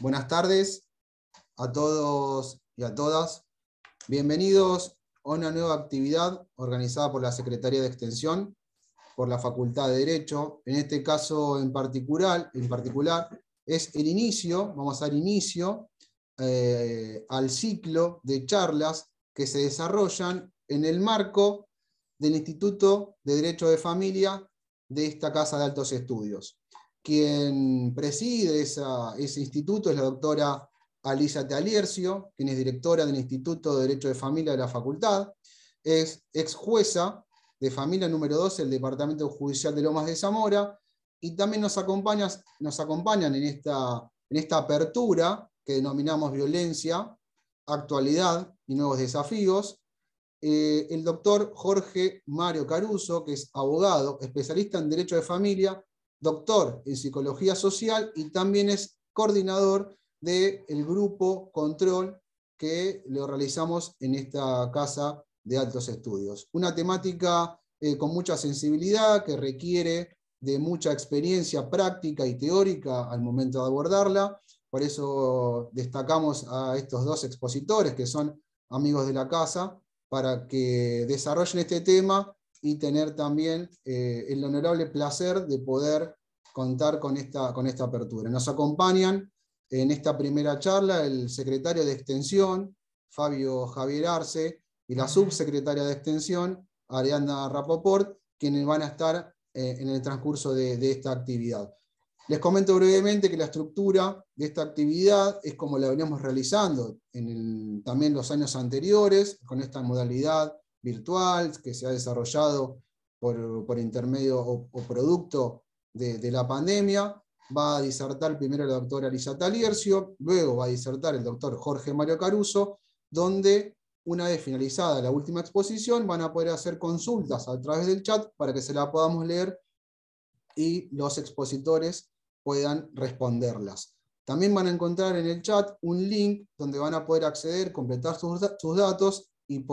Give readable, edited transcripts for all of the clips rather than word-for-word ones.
Buenas tardes a todos y a todas. Bienvenidos a una nueva actividad organizada por la Secretaría de Extensión, por la Facultad de Derecho. En este caso en particular es el inicio, vamos a dar inicio al ciclo de charlas que se desarrollan en el marco del Instituto de Derecho de Familia de esta Casa de Altos Estudios. Quien preside ese instituto es la doctora Alicia Taliercio, quien es directora del Instituto de Derecho de Familia de la Facultad, es ex jueza de familia número 12 del Departamento Judicial de Lomas de Zamora, y también nos acompañan en esta apertura que denominamos Violencia, Actualidad y Nuevos Desafíos, el doctor Jorge Mario Caruso, que es abogado, especialista en Derecho de Familia, doctor en Psicología Social y también es coordinador del grupo Control que lo realizamos en esta Casa de Altos Estudios. Una temática con mucha sensibilidad, que requiere de mucha experiencia práctica y teórica al momento de abordarla. Por eso destacamos a estos dos expositores que son amigos de la casa, para que desarrollen este tema y tener también el honorable placer de poder contar con esta apertura. Nos acompañan en esta primera charla el secretario de Extensión, Fabio Javier Arce, y la subsecretaria de Extensión, Ariadna Rapoport, quienes van a estar en el transcurso de esta actividad. Les comento brevemente que la estructura de esta actividad es como la veníamos realizando también los años anteriores, con esta modalidad virtual que se ha desarrollado por intermedio o producto de la pandemia. Va a disertar primero la doctora Alicia Taliercio, luego va a disertar el doctor Jorge Mario Caruso, donde una vez finalizada la última exposición van a poder hacer consultas a través del chat para que se la podamos leer y los expositores puedan responderlas. También van a encontrar en el chat un link donde van a poder acceder, completar sus datos y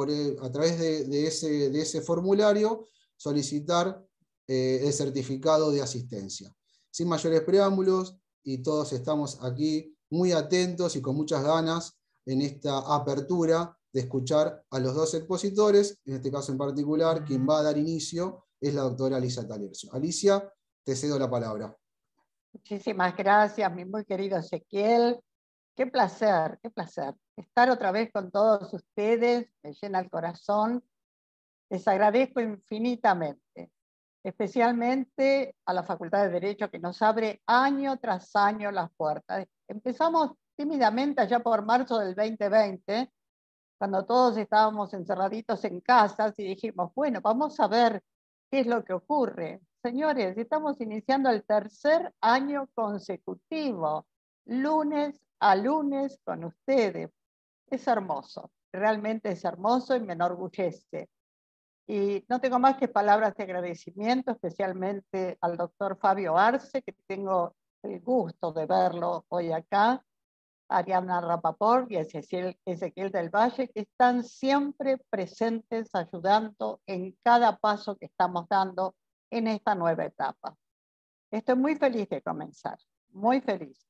a través de ese formulario solicitar el certificado de asistencia. Sin mayores preámbulos, y todos estamos aquí muy atentos y con muchas ganas en esta apertura de escuchar a los dos expositores. En este caso en particular, quien va a dar inicio es la doctora Alicia Taliercio. Alicia, te cedo la palabra. Muchísimas gracias, mi muy querido Ezequiel. Qué placer estar otra vez con todos ustedes, me llena el corazón. Les agradezco infinitamente, especialmente a la Facultad de Derecho que nos abre año tras año las puertas. Empezamos tímidamente allá por marzo del 2020, cuando todos estábamos encerraditos en casas y dijimos, bueno, vamos a ver qué es lo que ocurre. Señores, estamos iniciando el tercer año consecutivo, lunes a lunes con ustedes. Es hermoso, realmente es hermoso y me enorgullece. Y no tengo más que palabras de agradecimiento, especialmente al doctor Fabio Arce, que tengo el gusto de verlo hoy acá, Ariadna Rapoport y Ezequiel del Valle, que están siempre presentes ayudando en cada paso que estamos dando en esta nueva etapa. Estoy muy feliz de comenzar, muy feliz.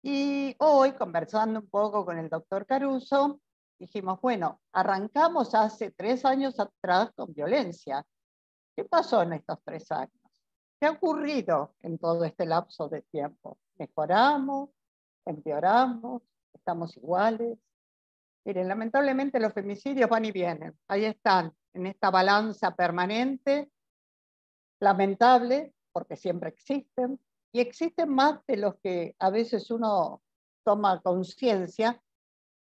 Y hoy, conversando un poco con el doctor Caruso, dijimos, bueno, arrancamos hace 3 años atrás con violencia. ¿Qué pasó en estos 3 años? ¿Qué ha ocurrido en todo este lapso de tiempo? ¿Mejoramos? ¿Empeoramos? ¿Estamos iguales? Miren, lamentablemente los femicidios van y vienen. Ahí están, en esta balanza permanente, lamentable, porque siempre existen, y existen más de los que a veces uno toma conciencia,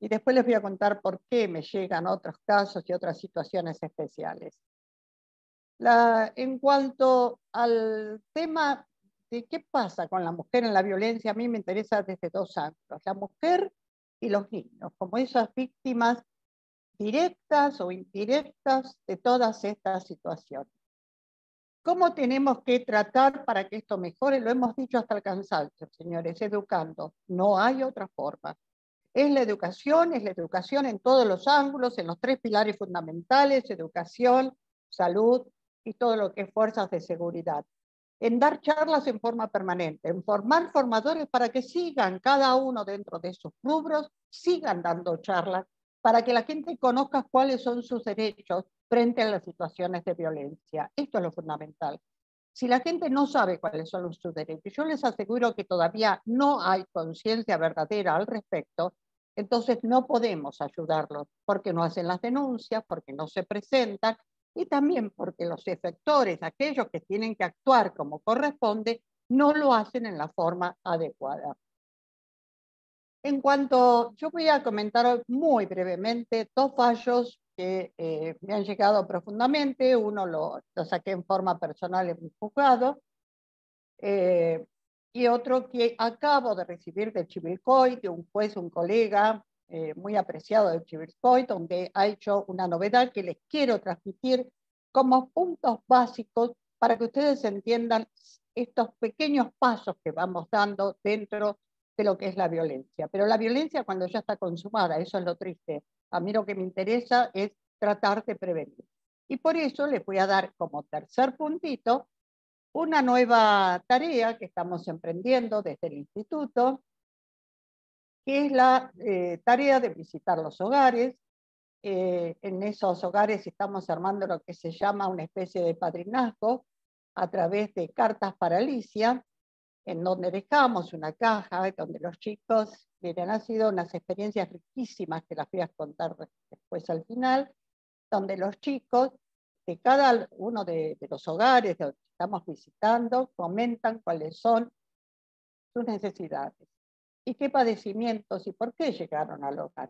y después les voy a contar por qué me llegan otros casos y otras situaciones especiales. En cuanto al tema de qué pasa con la mujer en la violencia, a mí me interesa desde 2 ángulos. La mujer y los niños, como esas víctimas directas o indirectas de todas estas situaciones. ¿Cómo tenemos que tratar para que esto mejore? Lo hemos dicho hasta el cansancio, señores, educando. No hay otra forma. Es la educación en todos los ángulos, en los 3 pilares fundamentales: educación, salud y todo lo que es fuerzas de seguridad. en dar charlas en forma permanente, en formar formadores para que sigan cada uno dentro de sus rubros, sigan dando charlas, para que la gente conozca cuáles son sus derechos frente a las situaciones de violencia. Esto es lo fundamental. Si la gente no sabe cuáles son sus derechos, yo les aseguro que todavía no hay conciencia verdadera al respecto, entonces no podemos ayudarlos, porque no hacen las denuncias, porque no se presentan, y también porque los efectores, aquellos que tienen que actuar como corresponde, no lo hacen en la forma adecuada. En cuanto, yo voy a comentar muy brevemente dos fallos que me han llegado profundamente. Uno lo saqué en forma personal en mi juzgado, y otro que acabo de recibir de Chivilcoy, de un juez, un colega muy apreciado de Chivilcoy, donde ha hecho una novedad que les quiero transmitir como puntos básicos para que ustedes entiendan estos pequeños pasos que vamos dando dentro de lo que es la violencia. Pero la violencia cuando ya está consumada, eso es lo triste. A mí lo que me interesa es tratar de prevenir. Y por eso les voy a dar como tercer puntito una nueva tarea que estamos emprendiendo desde el instituto, que es la tarea de visitar los hogares. En esos hogares estamos armando lo que se llama una especie de padrinazgo a través de cartas para Alicia, en donde dejamos una caja, donde los chicos, miren, han sido unas experiencias riquísimas que las voy a contar después al final, donde los chicos de cada uno de los hogares que estamos visitando comentan cuáles son sus necesidades y qué padecimientos y por qué llegaron al hogar.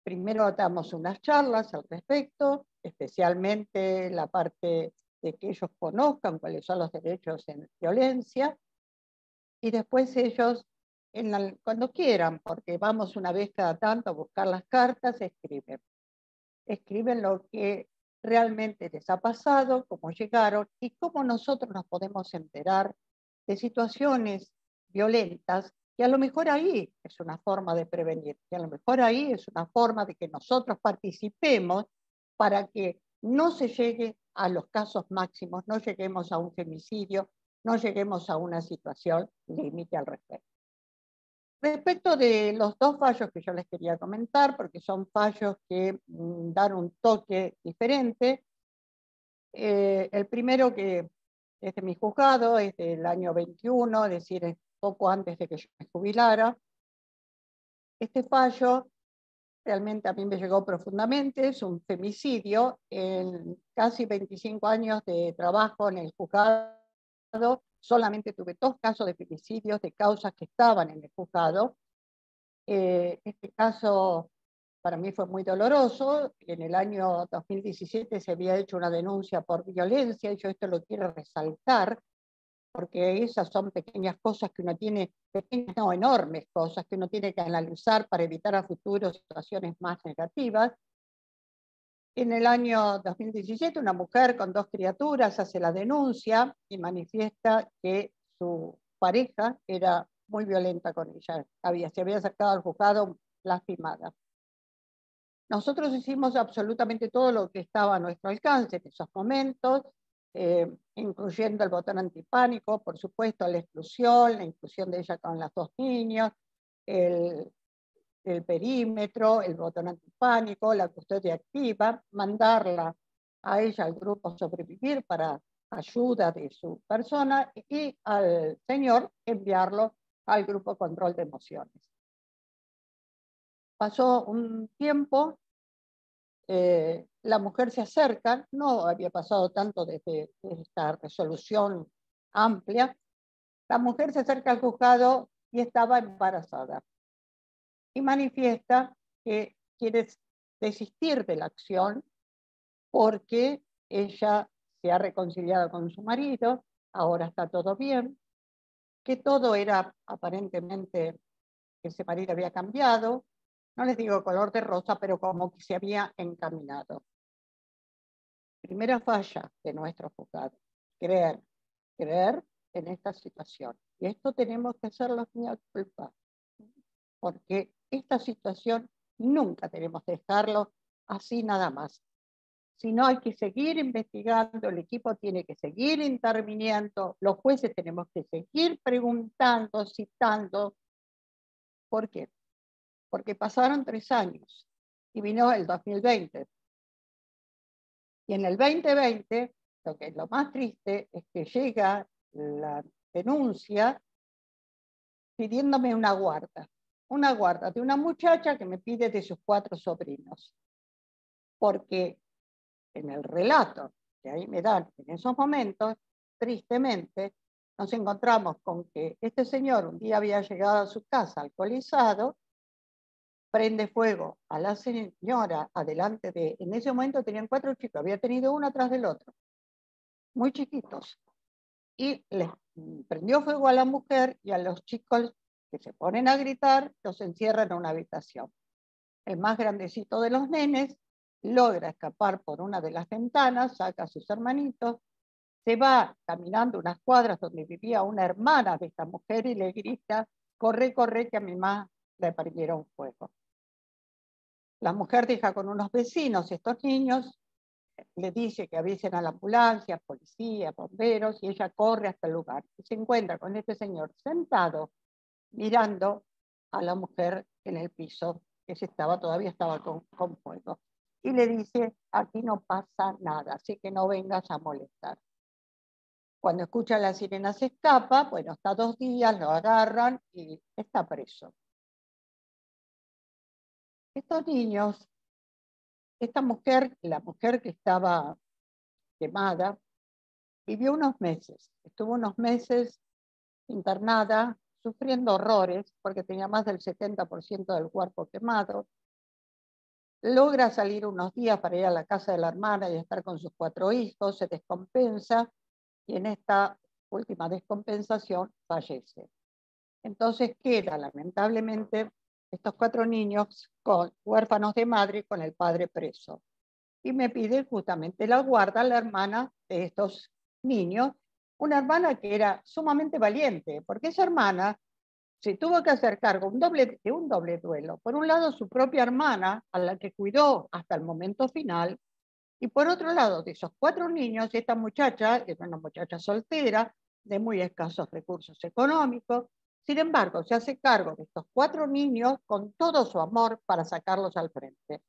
Primero damos unas charlas al respecto, especialmente la parte de que ellos conozcan cuáles son los derechos en violencia, y después ellos, cuando quieran, porque vamos una vez cada tanto a buscar las cartas, escriben lo que realmente les ha pasado, cómo llegaron y cómo nosotros nos podemos enterar de situaciones violentas, que a lo mejor ahí es una forma de prevenir, que a lo mejor ahí es una forma de que nosotros participemos para que no se llegue a los casos máximos, no lleguemos a un femicidio, no lleguemos a una situación límite al respecto. Respecto de los dos fallos que yo les quería comentar, porque son fallos que dan un toque diferente. El primero, que es de mi juzgado, es del año 21, es decir, es poco antes de que yo me jubilara. Este fallo realmente a mí me llegó profundamente, es un femicidio. En casi 25 años de trabajo en el juzgado, solamente tuve 2 casos de femicidios de causas que estaban en el juzgado. Este caso para mí fue muy doloroso. En el año 2017 se había hecho una denuncia por violencia, y yo esto lo quiero resaltar, porque esas son pequeñas cosas que uno tiene, pequeñas no, enormes cosas que uno tiene que analizar para evitar a futuro situaciones más negativas. En el año 2017 una mujer con 2 criaturas hace la denuncia y manifiesta que su pareja era muy violenta con ella, se había sacado al juzgado lastimada. Nosotros hicimos absolutamente todo lo que estaba a nuestro alcance en esos momentos, incluyendo el botón antipánico, por supuesto, la inclusión de ella con los 2 niños, el perímetro, el botón antipánico, la custodia activa, mandarla a ella al grupo Sobrevivir para ayuda de su persona, y al señor enviarlo al grupo Control de Emociones. Pasó un tiempo, la mujer se acerca, no había pasado tanto desde esta resolución amplia, la mujer se acerca al juzgado y estaba embarazada y manifiesta que quiere desistir de la acción porque ella se ha reconciliado con su marido, ahora está todo bien, que todo era aparentemente que ese marido había cambiado, no les digo color de rosa, pero como que se había encaminado. Primera falla de nuestro juzgado, creer en esta situación. Y esto tenemos que hacerlo mea culpa, porque esta situación nunca tenemos que dejarlo así nada más. Si no, hay que seguir investigando, el equipo tiene que seguir interviniendo, los jueces tenemos que seguir preguntando, citando. ¿Por qué? Porque pasaron 3 años y vino el 2020. Y en el 2020, lo que es lo más triste es que llega la denuncia pidiéndome una guarda de una muchacha que me pide de sus 4 sobrinos. Porque en el relato que ahí me dan en esos momentos, tristemente, nos encontramos con que este señor un día había llegado a su casa alcoholizado, prende fuego a la señora adelante de, en ese momento tenían 4 chicos, había tenido uno atrás del otro, muy chiquitos, y les prendió fuego a la mujer y a los chicos que se ponen a gritar, los encierran en una habitación. El más grandecito de los nenes logra escapar por una de las ventanas, saca a sus hermanitos, se va caminando unas cuadras donde vivía una hermana de esta mujer y le grita, corre, corre, que a mi mamá le prendieron fuego. La mujer deja con unos vecinos estos niños, le dice que avisen a la ambulancia, policía, bomberos, y ella corre hasta el lugar. Y se encuentra con este señor sentado, mirando a la mujer en el piso, que todavía estaba con fuego. Y le dice, aquí no pasa nada, así que no vengas a molestar. Cuando escucha la sirena se escapa, bueno, está 2 días, lo agarran y está preso. Estos niños, esta mujer, la mujer que estaba quemada, vivió unos meses, estuvo unos meses internada, sufriendo horrores, porque tenía más del 70% del cuerpo quemado. Logra salir unos días para ir a la casa de la hermana y estar con sus 4 hijos, se descompensa, y en esta última descompensación fallece. Entonces queda, lamentablemente, estos 4 niños huérfanos de madre con el padre preso. Y me pide justamente la guarda la hermana de estos niños, una hermana que era sumamente valiente, porque esa hermana se tuvo que hacer cargo de un doble duelo. Por un lado, su propia hermana, a la que cuidó hasta el momento final, y por otro lado, de esos 4 niños, esta muchacha era una muchacha soltera, de muy escasos recursos económicos. Sin embargo, se hace cargo de estos 4 niños con todo su amor para sacarlos al frente.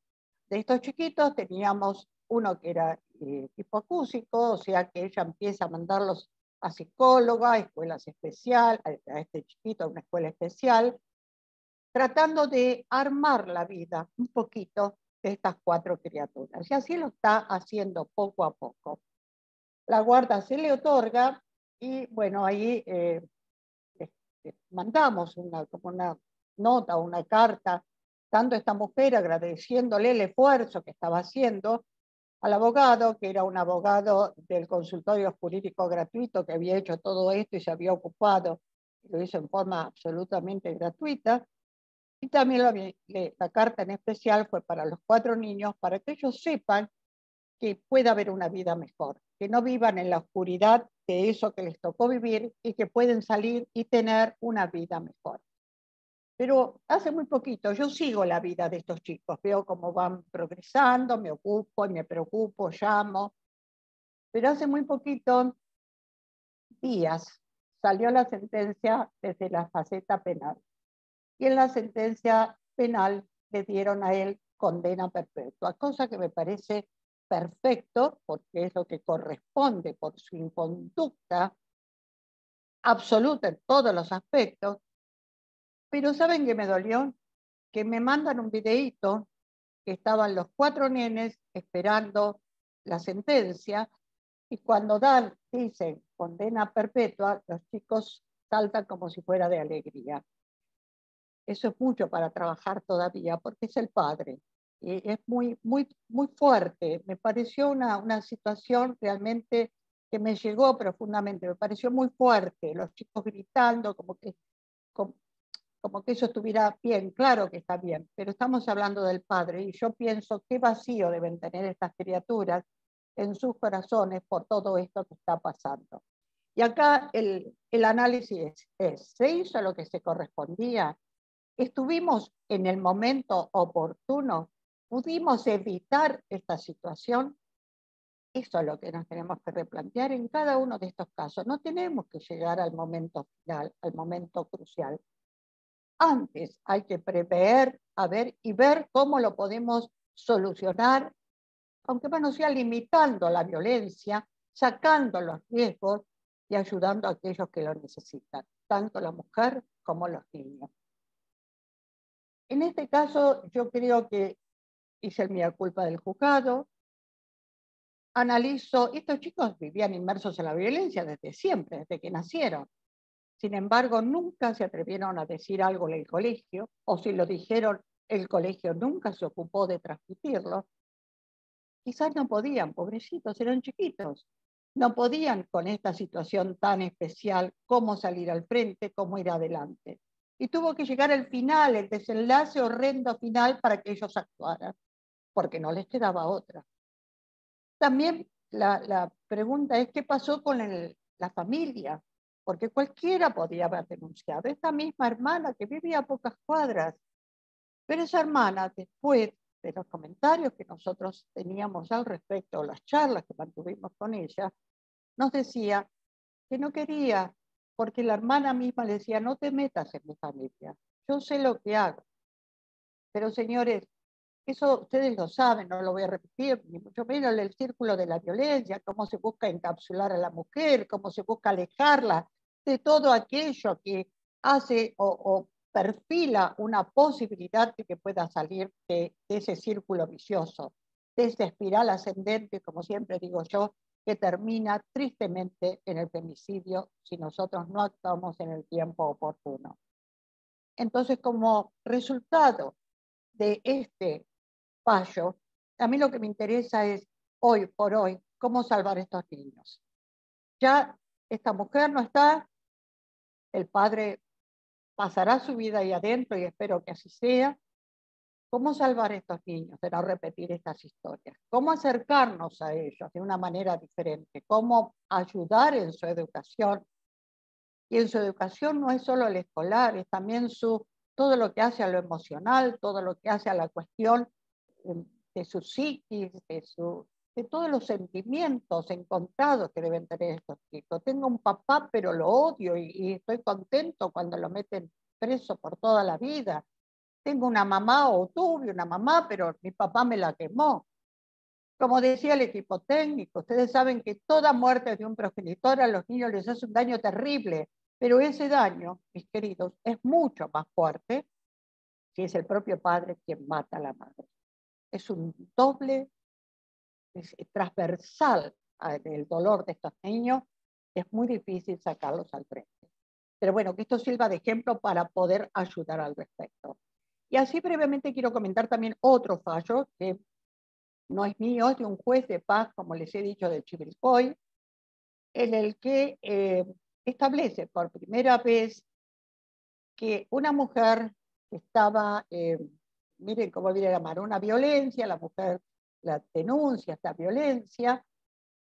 De estos chiquitos teníamos uno que era hipoacúsico, o sea que ella empieza a mandarlos a psicóloga, a escuelas especiales, a este chiquito a una escuela especial, tratando de armar la vida un poquito de estas 4 criaturas. Y así lo está haciendo poco a poco. La guarda se le otorga y bueno, ahí mandamos como una nota, una carta, dando a esta mujer agradeciéndole el esfuerzo que estaba haciendo, al abogado, que era un abogado del consultorio jurídico gratuito que había hecho todo esto y se había ocupado, lo hizo en forma absolutamente gratuita. Y también la carta en especial fue para los 4 niños, para que ellos sepan que puede haber una vida mejor, que no vivan en la oscuridad de eso que les tocó vivir y que pueden salir y tener una vida mejor. Pero hace muy poquito yo sigo la vida de estos chicos, veo cómo van progresando, me ocupo y me preocupo, llamo, pero hace muy poquito días salió la sentencia desde la faceta penal. Y en la sentencia penal le dieron a él condena perpetua, cosa que me parece perfecto, porque es lo que corresponde por su inconducta absoluta en todos los aspectos. Pero ¿saben qué me dolió? Que me mandan un videíto que estaban los 4 nenes esperando la sentencia, y cuando dicen condena perpetua, los chicos saltan como si fuera de alegría. Eso es mucho para trabajar todavía, porque es el padre. Y es muy, muy, muy fuerte. Me pareció una situación realmente que me llegó profundamente. Me pareció muy fuerte. Los chicos gritando como que eso estuviera bien. Claro que está bien, pero estamos hablando del padre. Y yo pienso qué vacío deben tener estas criaturas en sus corazones por todo esto que está pasando. Y acá el análisis ¿se hizo lo que se correspondía? ¿Estuvimos en el momento oportuno? ¿Pudimos evitar esta situación? Eso es lo que nos tenemos que replantear en cada uno de estos casos. No tenemos que llegar al momento final, al momento crucial. Antes hay que prever, a ver, y ver cómo lo podemos solucionar, aunque bueno, sea limitando la violencia, sacando los riesgos y ayudando a aquellos que lo necesitan, tanto la mujer como los niños. En este caso, yo creo que hice el mea culpa del juzgado, analizo, estos chicos vivían inmersos en la violencia desde siempre, desde que nacieron. Sin embargo, nunca se atrevieron a decir algo en el colegio, o si lo dijeron, el colegio nunca se ocupó de transmitirlo. Quizás no podían, pobrecitos, eran chiquitos. No podían con esta situación tan especial, cómo salir al frente, cómo ir adelante. Y tuvo que llegar al final, el desenlace horrendo final para que ellos actuaran, porque no les quedaba otra. También la pregunta es, ¿qué pasó con la familia? Porque cualquiera podía haber denunciado. Esta misma hermana que vivía a pocas cuadras. Pero esa hermana, después de los comentarios que nosotros teníamos al respecto, las charlas que mantuvimos con ella, nos decía que no quería, porque la hermana misma le decía, no te metas en mi familia, yo sé lo que hago. Pero señores, eso ustedes lo saben, no lo voy a repetir, ni mucho menos el círculo de la violencia, cómo se busca encapsular a la mujer, cómo se busca alejarla de todo aquello que hace o perfila una posibilidad de que pueda salir de ese círculo vicioso, de esa espiral ascendente, como siempre digo yo, que termina tristemente en el femicidio si nosotros no actuamos en el tiempo oportuno. Entonces, como resultado de este fallo, a mí lo que me interesa es, hoy por hoy, cómo salvar a estos niños. Ya esta mujer no está, el padre pasará su vida ahí adentro y espero que así sea. ¿Cómo salvar a estos niños de no repetir estas historias? ¿Cómo acercarnos a ellos de una manera diferente? ¿Cómo ayudar en su educación? Y en su educación no es solo el escolar, es también todo lo que hace a lo emocional, todo lo que hace a la cuestión de su psiquis, de todos los sentimientos encontrados que deben tener estos chicos. Tengo un papá, pero lo odio y estoy contento cuando lo meten preso por toda la vida. Tengo una mamá o tuve una mamá, pero mi papá me la quemó. Como decía el equipo técnico, ustedes saben que toda muerte de un progenitor a los niños les hace un daño terrible, pero ese daño, mis queridos, es mucho más fuerte si es el propio padre quien mata a la madre. Es un doble, es transversal el dolor de estos niños, es muy difícil sacarlos al frente. Pero bueno, que esto sirva de ejemplo para poder ayudar al respecto. Y así brevemente quiero comentar también otro fallo que no es mío, es de un juez de paz, como les he dicho, de Chivilcoy, en el que establece por primera vez que una mujer que estaba, miren cómo viene a llamar, una violencia, la mujer la denuncia esta violencia,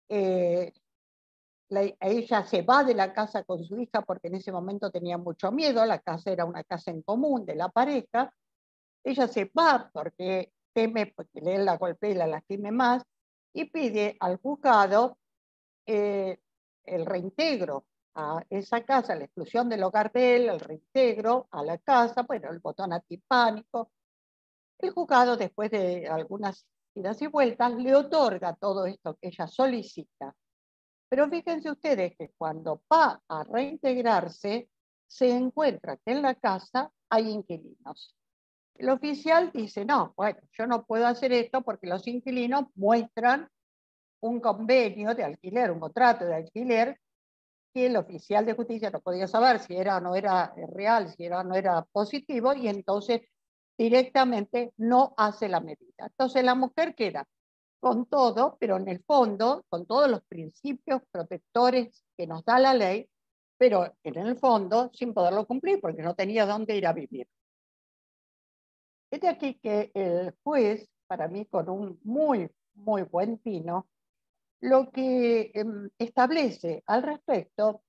ella se va de la casa con su hija porque en ese momento tenía mucho miedo, la casa era una casa en común de la pareja, ella se va porque teme porque él la golpee y la lastime más, y pide al juzgado el reintegro a esa casa, la exclusión del hogar de él, el reintegro a la casa, bueno, el botón antipánico. El juzgado, después de algunas idas y vueltas, le otorga todo esto que ella solicita. Pero fíjense ustedes que cuando va a reintegrarse, se encuentra que en la casa hay inquilinos. El oficial dice, no, bueno, yo no puedo hacer esto porque los inquilinos muestran un convenio de alquiler, un contrato de alquiler, que el oficial de justicia no podía saber si era o no era real, si era o no era positivo, y entonces directamente no hace la medida. Entonces la mujer queda con todo, pero en el fondo, con todos los principios protectores que nos da la ley, pero en el fondo sin poderlo cumplir porque no tenía dónde ir a vivir. Es de aquí que el juez, para mí con un muy buen tino, lo que establece al respecto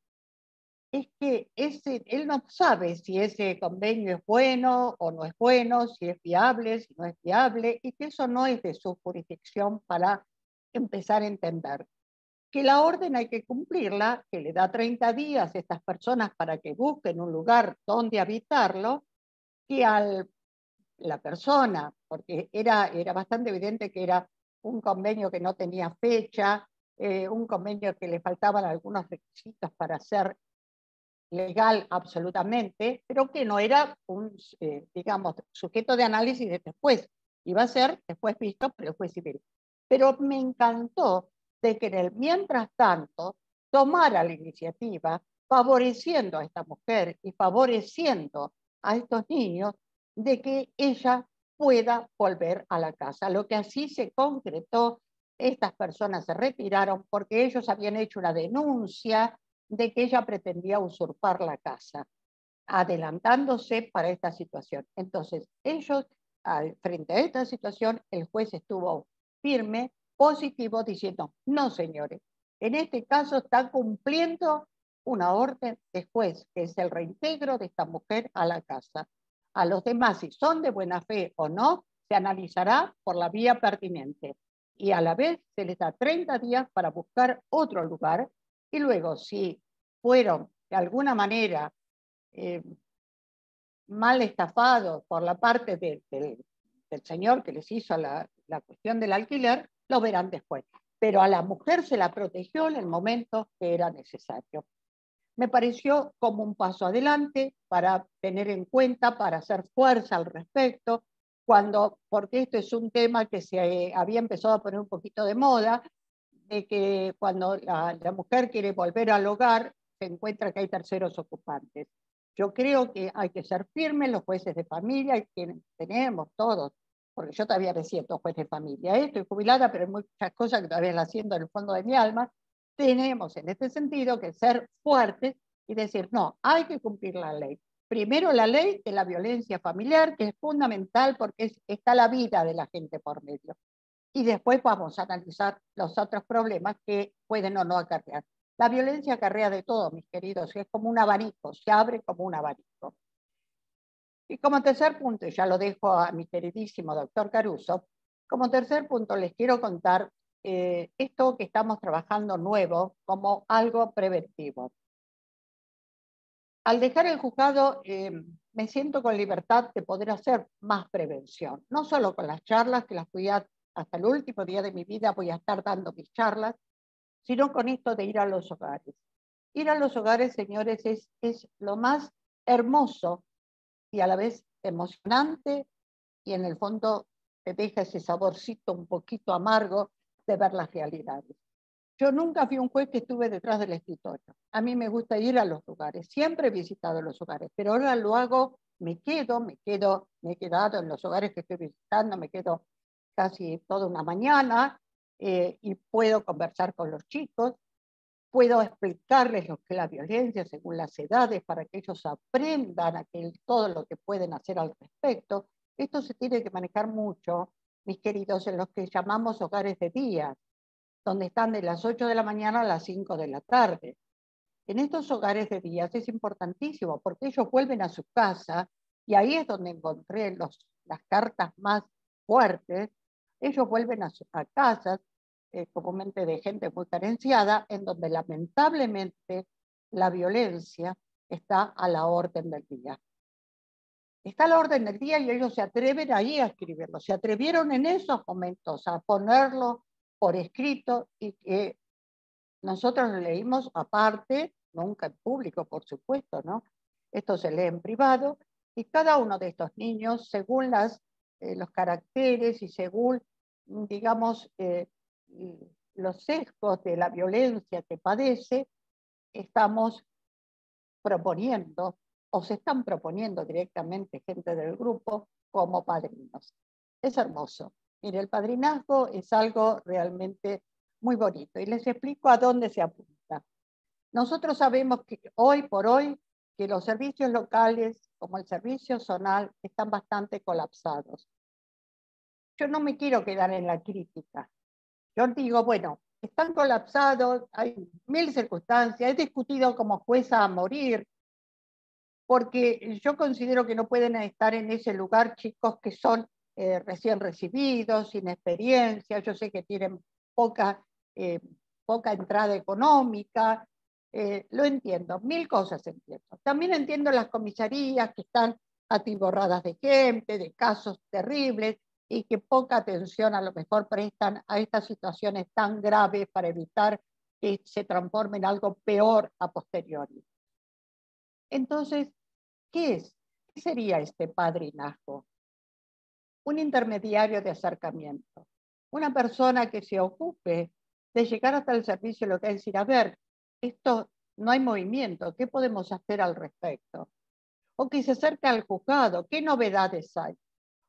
es que él no sabe si ese convenio es bueno o no es bueno, si es viable, si no es viable, y que eso no es de su jurisdicción para empezar a entender que la orden hay que cumplirla, que le da 30 días a estas personas para que busquen un lugar donde habitarlo, que la persona, porque era bastante evidente que era un convenio que no tenía fecha, un convenio que le faltaban algunos requisitos para ser legal absolutamente, pero que no era un, digamos, sujeto de análisis de después. Iba a ser después visto por el juez civil. Pero me encantó de que en el mientras tanto tomara la iniciativa favoreciendo a esta mujer y favoreciendo a estos niños de que ella pueda volver a la casa. Lo que así se concretó, estas personas se retiraron porque ellos habían hecho una denuncia de que ella pretendía usurpar la casa, adelantándose para esta situación. Entonces, ellos, frente a esta situación, el juez estuvo firme, positivo, diciendo, no, señores, en este caso está cumpliendo una orden de juez, que es el reintegro de esta mujer a la casa. A los demás, si son de buena fe o no, se analizará por la vía pertinente. Y a la vez se les da 30 días para buscar otro lugar. Y luego, si fueron de alguna manera mal estafados por la parte del señor que les hizo la cuestión del alquiler, lo verán después. Pero a la mujer se la protegió en el momento que era necesario. Me pareció como un paso adelante para tener en cuenta, para hacer fuerza al respecto, porque esto es un tema que se había empezado a poner un poquito de moda, de que cuando la mujer quiere volver al hogar, se encuentra que hay terceros ocupantes. Yo creo que hay que ser firmes los jueces de familia, y quienes tenemos todos, porque yo todavía me siento juez de familia, estoy jubilada, pero hay muchas cosas que todavía las siento en el fondo de mi alma. Tenemos en este sentido que ser fuertes y decir, no, hay que cumplir la ley. Primero la ley de la violencia familiar, que es fundamental porque está la vida de la gente por medio. Y después vamos a analizar los otros problemas que pueden o no acarrear. La violencia acarrea de todo, mis queridos, es como un abanico, se abre como un abanico. Y como tercer punto, y ya lo dejo a mi queridísimo doctor Caruso, como tercer punto les quiero contar esto que estamos trabajando nuevo como algo preventivo. Al dejar el juzgado, me siento con libertad de poder hacer más prevención, no solo con las charlas, que las voy hasta el último día de mi vida voy a estar dando mis charlas, sino con esto de ir a los hogares. Ir a los hogares, señores, es lo más hermoso y a la vez emocionante, y en el fondo te deja ese saborcito un poquito amargo de ver las realidades. Yo nunca fui un juez que estuve detrás del escritorio. A mí me gusta ir a los lugares, siempre he visitado los hogares, pero ahora lo hago, me he quedado en los hogares que estoy visitando, me quedo casi toda una mañana y puedo conversar con los chicos, puedo explicarles lo que es la violencia según las edades para que ellos aprendan todo lo que pueden hacer al respecto. Esto se tiene que manejar mucho, mis queridos, en los que llamamos hogares de día, donde están de las 8 de la mañana a las 5 de la tarde. En estos hogares de días es importantísimo porque ellos vuelven a su casa y ahí es donde encontré las cartas más fuertes. Ellos vuelven a casas, comúnmente de gente muy carenciada, en donde lamentablemente la violencia está a la orden del día. Está a la orden del día y ellos se atreven ahí a escribirlo. Se atrevieron en esos momentos a ponerlo por escrito y que nosotros lo leímos aparte, nunca en público, por supuesto, ¿no? Esto se lee en privado y cada uno de estos niños, según los caracteres y según, digamos, los sesgos de la violencia que padece, estamos proponiendo o se están proponiendo directamente gente del grupo como padrinos. Es hermoso. Mire, el padrinazgo es algo realmente muy bonito y les explico a dónde se apunta. Nosotros sabemos que hoy por hoy que los servicios locales como el servicio zonal están bastante colapsados. Yo no me quiero quedar en la crítica. Yo digo, bueno, están colapsados, hay mil circunstancias, he discutido como jueza a morir, porque yo considero que no pueden estar en ese lugar chicos que son recién recibidos, sin experiencia. Yo sé que tienen poca entrada económica. Lo entiendo, mil cosas entiendo. También entiendo las comisarías que están atiborradas de gente, de casos terribles, y que poca atención a lo mejor prestan a estas situaciones tan graves para evitar que se transforme en algo peor a posteriori. Entonces, ¿qué es? ¿Qué sería este padrinazgo? Un intermediario de acercamiento, una persona que se ocupe de llegar hasta el servicio local y decir, a ver, esto no hay movimiento, ¿qué podemos hacer al respecto? O que se acerque al juzgado, ¿qué novedades hay?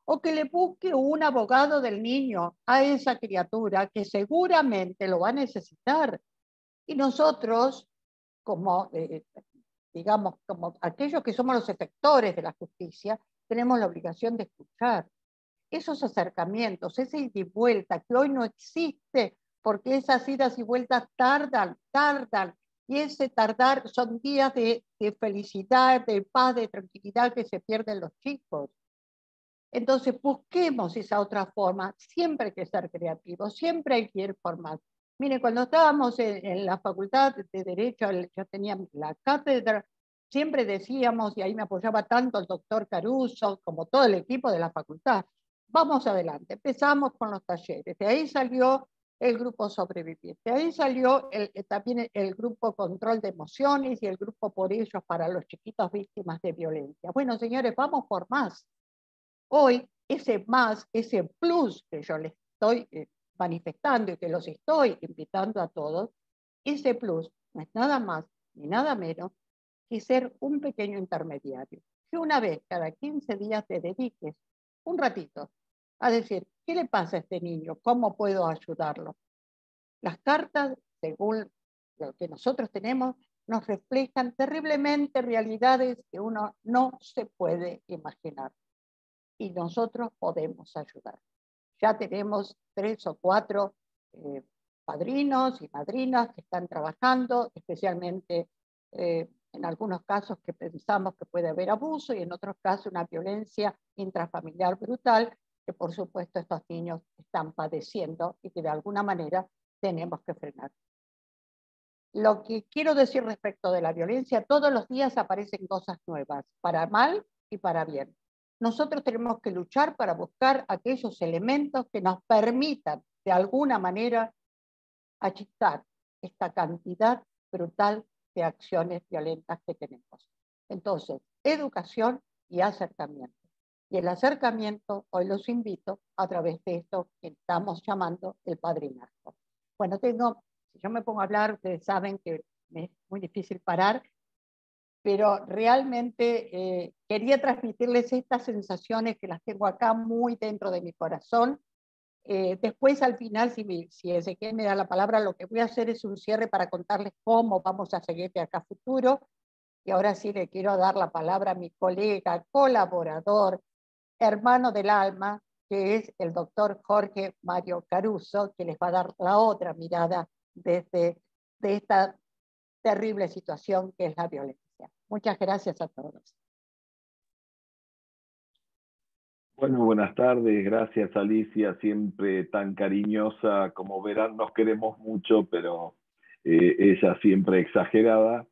O que le busque un abogado del niño a esa criatura que seguramente lo va a necesitar. Y nosotros, como, digamos, como aquellos que somos los efectores de la justicia, tenemos la obligación de escuchar esos acercamientos, esa ida y vuelta que hoy no existe, porque esas idas y vueltas tardan, y ese tardar son días de felicidad, de paz, de tranquilidad que se pierden los chicos. Entonces busquemos esa otra forma, siempre hay que ser creativos, siempre hay que ir por más. Mire, cuando estábamos en la Facultad de Derecho, yo tenía la cátedra, siempre decíamos, y ahí me apoyaba tanto el doctor Caruso como todo el equipo de la facultad, vamos adelante, empezamos con los talleres, de ahí salió el grupo Sobreviviente, de ahí salió también el grupo Control de Emociones y el grupo Por Ellos para los chiquitos víctimas de violencia. Bueno, señores, vamos por más. Hoy, ese más, ese plus que yo les estoy manifestando y que los estoy invitando a todos, ese plus no es nada más ni nada menos que ser un pequeño intermediario. Que una vez cada 15 días te dediques un ratito a decir, ¿qué le pasa a este niño? ¿Cómo puedo ayudarlo? Las cartas, según lo que nosotros tenemos, nos reflejan terriblemente realidades que uno no se puede imaginar. Y nosotros podemos ayudar. Ya tenemos 3 o 4 padrinos y madrinas que están trabajando, especialmente en algunos casos que pensamos que puede haber abuso y en otros casos una violencia intrafamiliar brutal que por supuesto estos niños están padeciendo y que de alguna manera tenemos que frenar. Lo que quiero decir respecto de la violencia, todos los días aparecen cosas nuevas, para mal y para bien. Nosotros tenemos que luchar para buscar aquellos elementos que nos permitan, de alguna manera, achicar esta cantidad brutal de acciones violentas que tenemos. Entonces, educación y acercamiento. Y el acercamiento, hoy los invito a través de esto que estamos llamando el padrinazgo. Bueno, si yo me pongo a hablar, ustedes saben que me es muy difícil parar, pero realmente quería transmitirles estas sensaciones que las tengo acá muy dentro de mi corazón. Después, al final, si Ezequiel me da la palabra, lo que voy a hacer es un cierre para contarles cómo vamos a seguir de acá a futuro. Y ahora sí le quiero dar la palabra a mi colega, colaborador, hermano del alma, que es el doctor Jorge Mario Caruso, que les va a dar la otra mirada de esta terrible situación que es la violencia. Muchas gracias a todos. Bueno, buenas tardes, gracias Alicia, siempre tan cariñosa, como verán nos queremos mucho, pero ella siempre exagerada.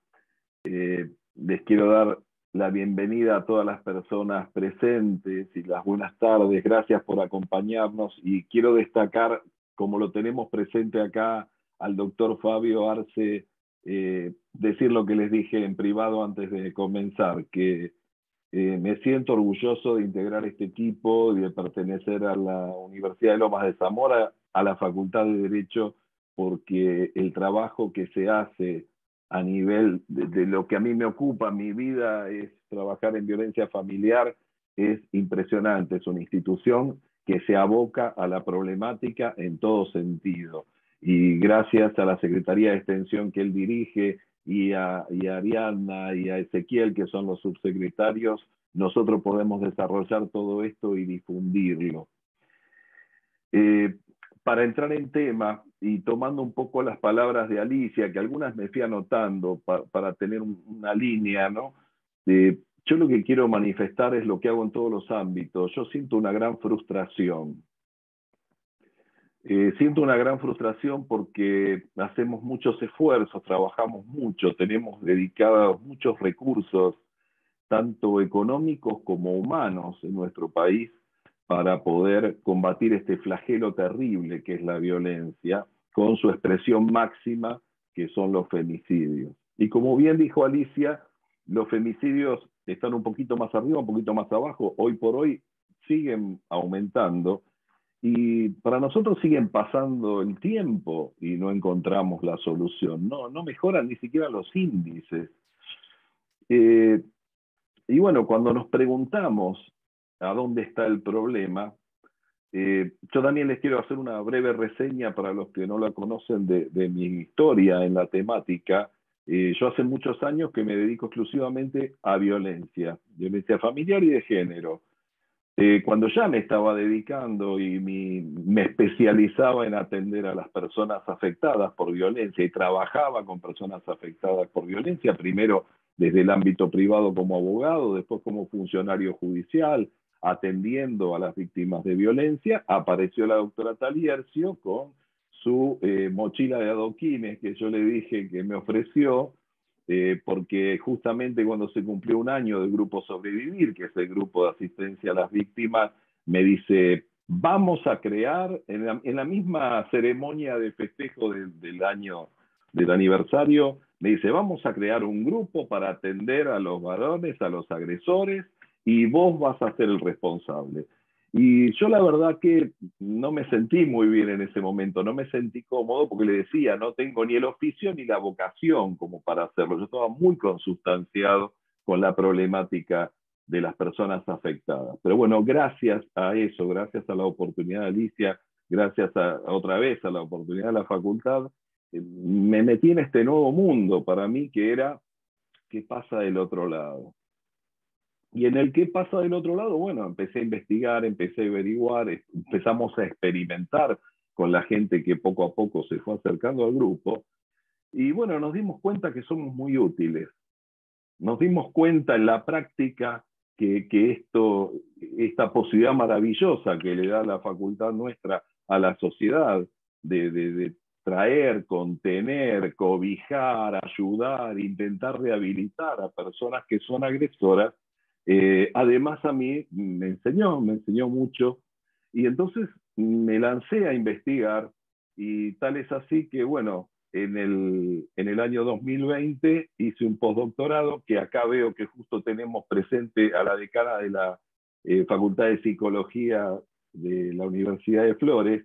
Les quiero dar la bienvenida a todas las personas presentes y las buenas tardes, gracias por acompañarnos y quiero destacar, como lo tenemos presente acá, al doctor Fabio Arce, decir lo que les dije en privado antes de comenzar, que me siento orgulloso de integrar este equipo y de pertenecer a la Universidad de Lomas de Zamora, a la Facultad de Derecho, porque el trabajo que se hace a nivel de lo que a mí me ocupa, mi vida es trabajar en violencia familiar, es impresionante. Es una institución que se aboca a la problemática en todo sentido. Y gracias a la Secretaría de Extensión que él dirige, y a Ariadna y a Ezequiel, que son los subsecretarios, nosotros podemos desarrollar todo esto y difundirlo. Para entrar en tema, y tomando un poco las palabras de Alicia, que algunas me fui anotando para tener una línea, ¿no? Yo lo que quiero manifestar es lo que hago en todos los ámbitos. Yo siento una gran frustración. Siento una gran frustración porque hacemos muchos esfuerzos, trabajamos mucho, tenemos dedicados muchos recursos, tanto económicos como humanos en nuestro país, para poder combatir este flagelo terrible que es la violencia, con su expresión máxima, que son los femicidios. Y como bien dijo Alicia, los femicidios están un poquito más arriba, un poquito más abajo, hoy por hoy siguen aumentando, y para nosotros siguen pasando el tiempo y no encontramos la solución. No mejoran ni siquiera los índices. Eh, y bueno, cuando nos preguntamos a dónde está el problema, yo también les quiero hacer una breve reseña para los que no la conocen de mi historia en la temática. Yo hace muchos años que me dedico exclusivamente a violencia familiar y de género. Cuando ya me estaba dedicando y me especializaba en atender a las personas afectadas por violencia y trabajaba con personas afectadas por violencia, primero desde el ámbito privado como abogado, después como funcionario judicial, atendiendo a las víctimas de violencia, apareció la doctora Taliercio con su mochila de adoquines que yo le dije que me ofreció, porque justamente cuando se cumplió un año del Grupo Sobrevivir, que es el grupo de asistencia a las víctimas, me dice, vamos a crear, en la misma ceremonia de festejo del año, del aniversario, me dice, vamos a crear un grupo para atender a los varones, a los agresores, y vos vas a ser el responsable. Y yo la verdad que no me sentí muy bien en ese momento, no me sentí cómodo porque le decía, no tengo ni el oficio ni la vocación como para hacerlo. Yo estaba muy consustanciado con la problemática de las personas afectadas. Pero bueno, gracias a eso, gracias a la oportunidad de Alicia, gracias otra vez a la oportunidad de la facultad, me metí en este nuevo mundo para mí que era qué pasa del otro lado. Y en el qué pasa del otro lado, bueno, empecé a investigar, empecé a averiguar, empezamos a experimentar con la gente que poco a poco se fue acercando al grupo. Y bueno, nos dimos cuenta que somos muy útiles. Nos dimos cuenta en la práctica que esta posibilidad maravillosa que le da la facultad nuestra a la sociedad de traer, contener, cobijar, ayudar, intentar rehabilitar a personas que son agresoras, además a mí me enseñó mucho, y entonces me lancé a investigar, y tal es así que, bueno, en el año 2020 hice un postdoctorado, que acá veo que justo tenemos presente a la decana de la Facultad de Psicología de la Universidad de Flores.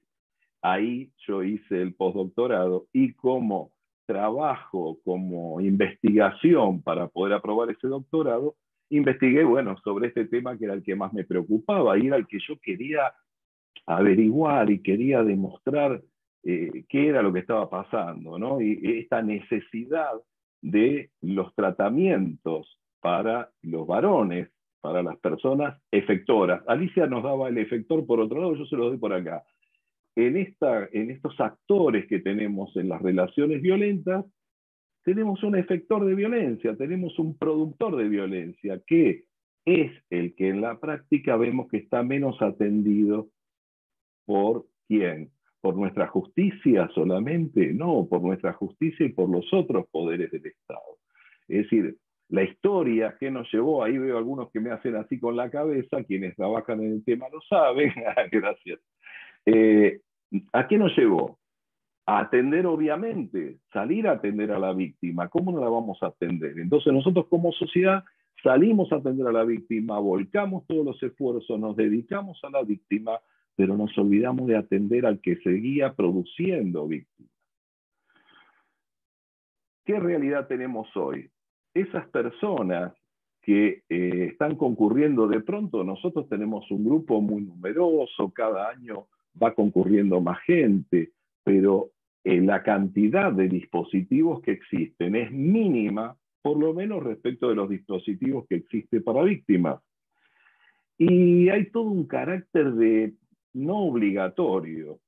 Ahí yo hice el postdoctorado, y como trabajo, como investigación para poder aprobar ese doctorado, investigué, bueno, sobre este tema que era el que más me preocupaba y era el que yo quería averiguar y quería demostrar qué era lo que estaba pasando, ¿no? Y esta necesidad de los tratamientos para los varones, para las personas efectoras. Alicia nos daba el efector por otro lado, yo se lo doy por acá. En estos actores que tenemos en las relaciones violentas, tenemos un efector de violencia, tenemos un productor de violencia, que es el que en la práctica vemos que está menos atendido. ¿Por quién? ¿Por nuestra justicia solamente? No, por nuestra justicia y por los otros poderes del Estado. Es decir, la historia que nos llevó, ahí veo algunos que me hacen así con la cabeza, quienes trabajan en el tema lo saben, gracias. ¿A qué nos llevó? A atender, obviamente, salir a atender a la víctima. ¿Cómo no la vamos a atender? Entonces nosotros como sociedad salimos a atender a la víctima, volcamos todos los esfuerzos, nos dedicamos a la víctima, pero nos olvidamos de atender al que seguía produciendo víctimas. ¿Qué realidad tenemos hoy? Esas personas que están concurriendo, de pronto nosotros tenemos un grupo muy numeroso, cada año va concurriendo más gente, pero la cantidad de dispositivos que existen es mínima, por lo menos respecto de los dispositivos que existen para víctimas. Y hay todo un carácter de no obligatorio.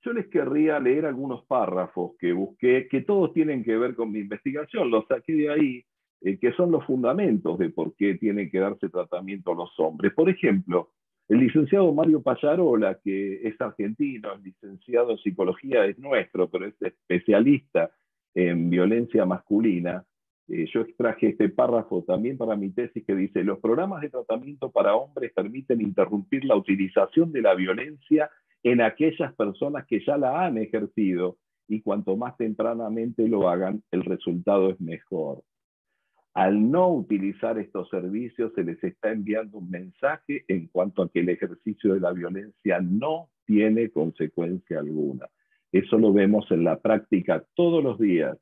Yo les querría leer algunos párrafos que busqué, que todos tienen que ver con mi investigación, los saqué de ahí, que son los fundamentos de por qué tiene que darse tratamiento a los hombres. Por ejemplo, El licenciado Mario Pallarola, que es argentino, es licenciado en psicología, es nuestro, pero es especialista en violencia masculina. Yo extraje este párrafo también para mi tesis que dice: los programas de tratamiento para hombres permiten interrumpir la utilización de la violencia en aquellas personas que ya la han ejercido, y cuanto más tempranamente lo hagan, el resultado es mejor. Al no utilizar estos servicios, se les está enviando un mensaje en cuanto a que el ejercicio de la violencia no tiene consecuencia alguna. Eso lo vemos en la práctica todos los días.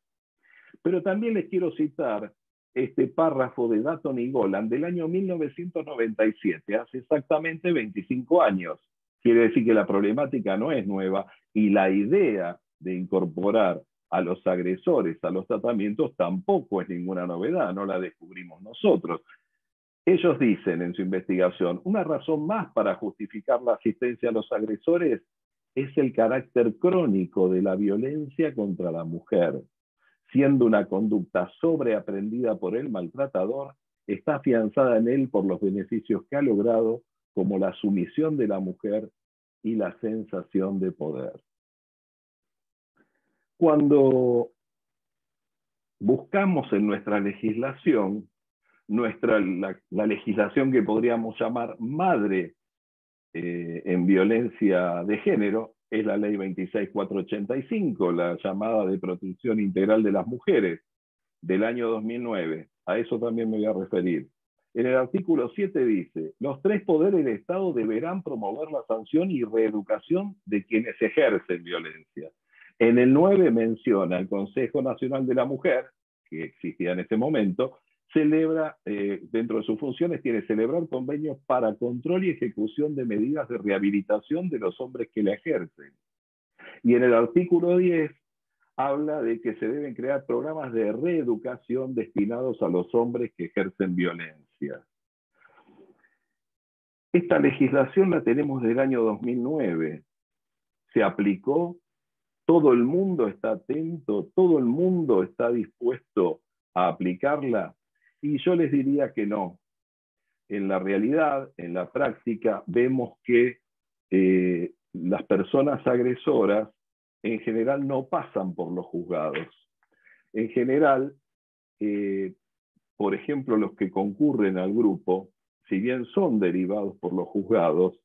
Pero también les quiero citar este párrafo de Dutton y Golan del año 1997, hace exactamente 25 años. Quiere decir que la problemática no es nueva, y la idea de incorporar a los agresores a los tratamientos tampoco es ninguna novedad, no la descubrimos nosotros. Ellos dicen en su investigación: una razón más para justificar la asistencia a los agresores es el carácter crónico de la violencia contra la mujer. Siendo una conducta sobreaprendida por el maltratador, está afianzada en él por los beneficios que ha logrado, como la sumisión de la mujer y la sensación de poder. Cuando buscamos en nuestra legislación, la legislación que podríamos llamar madre en violencia de género, es la ley 26485, la llamada de protección integral de las mujeres, del año 2009. A eso también me voy a referir. En el artículo 7 dice: los tres poderes del Estado deberán promover la sanción y reeducación de quienes ejercen violencia. En el 9 menciona: el Consejo Nacional de la Mujer, que existía en ese momento, celebra, dentro de sus funciones, tiene celebrar convenios para control y ejecución de medidas de rehabilitación de los hombres que la ejercen. Y en el artículo 10 habla de que se deben crear programas de reeducación destinados a los hombres que ejercen violencia. Esta legislación la tenemos del año 2009. Se aplicó, todo el mundo está atento, todo el mundo está dispuesto a aplicarla, y yo les diría que no. En la realidad, en la práctica, vemos que las personas agresoras en general no pasan por los juzgados. En general, por ejemplo, los que concurren al grupo, si bien son derivados por los juzgados,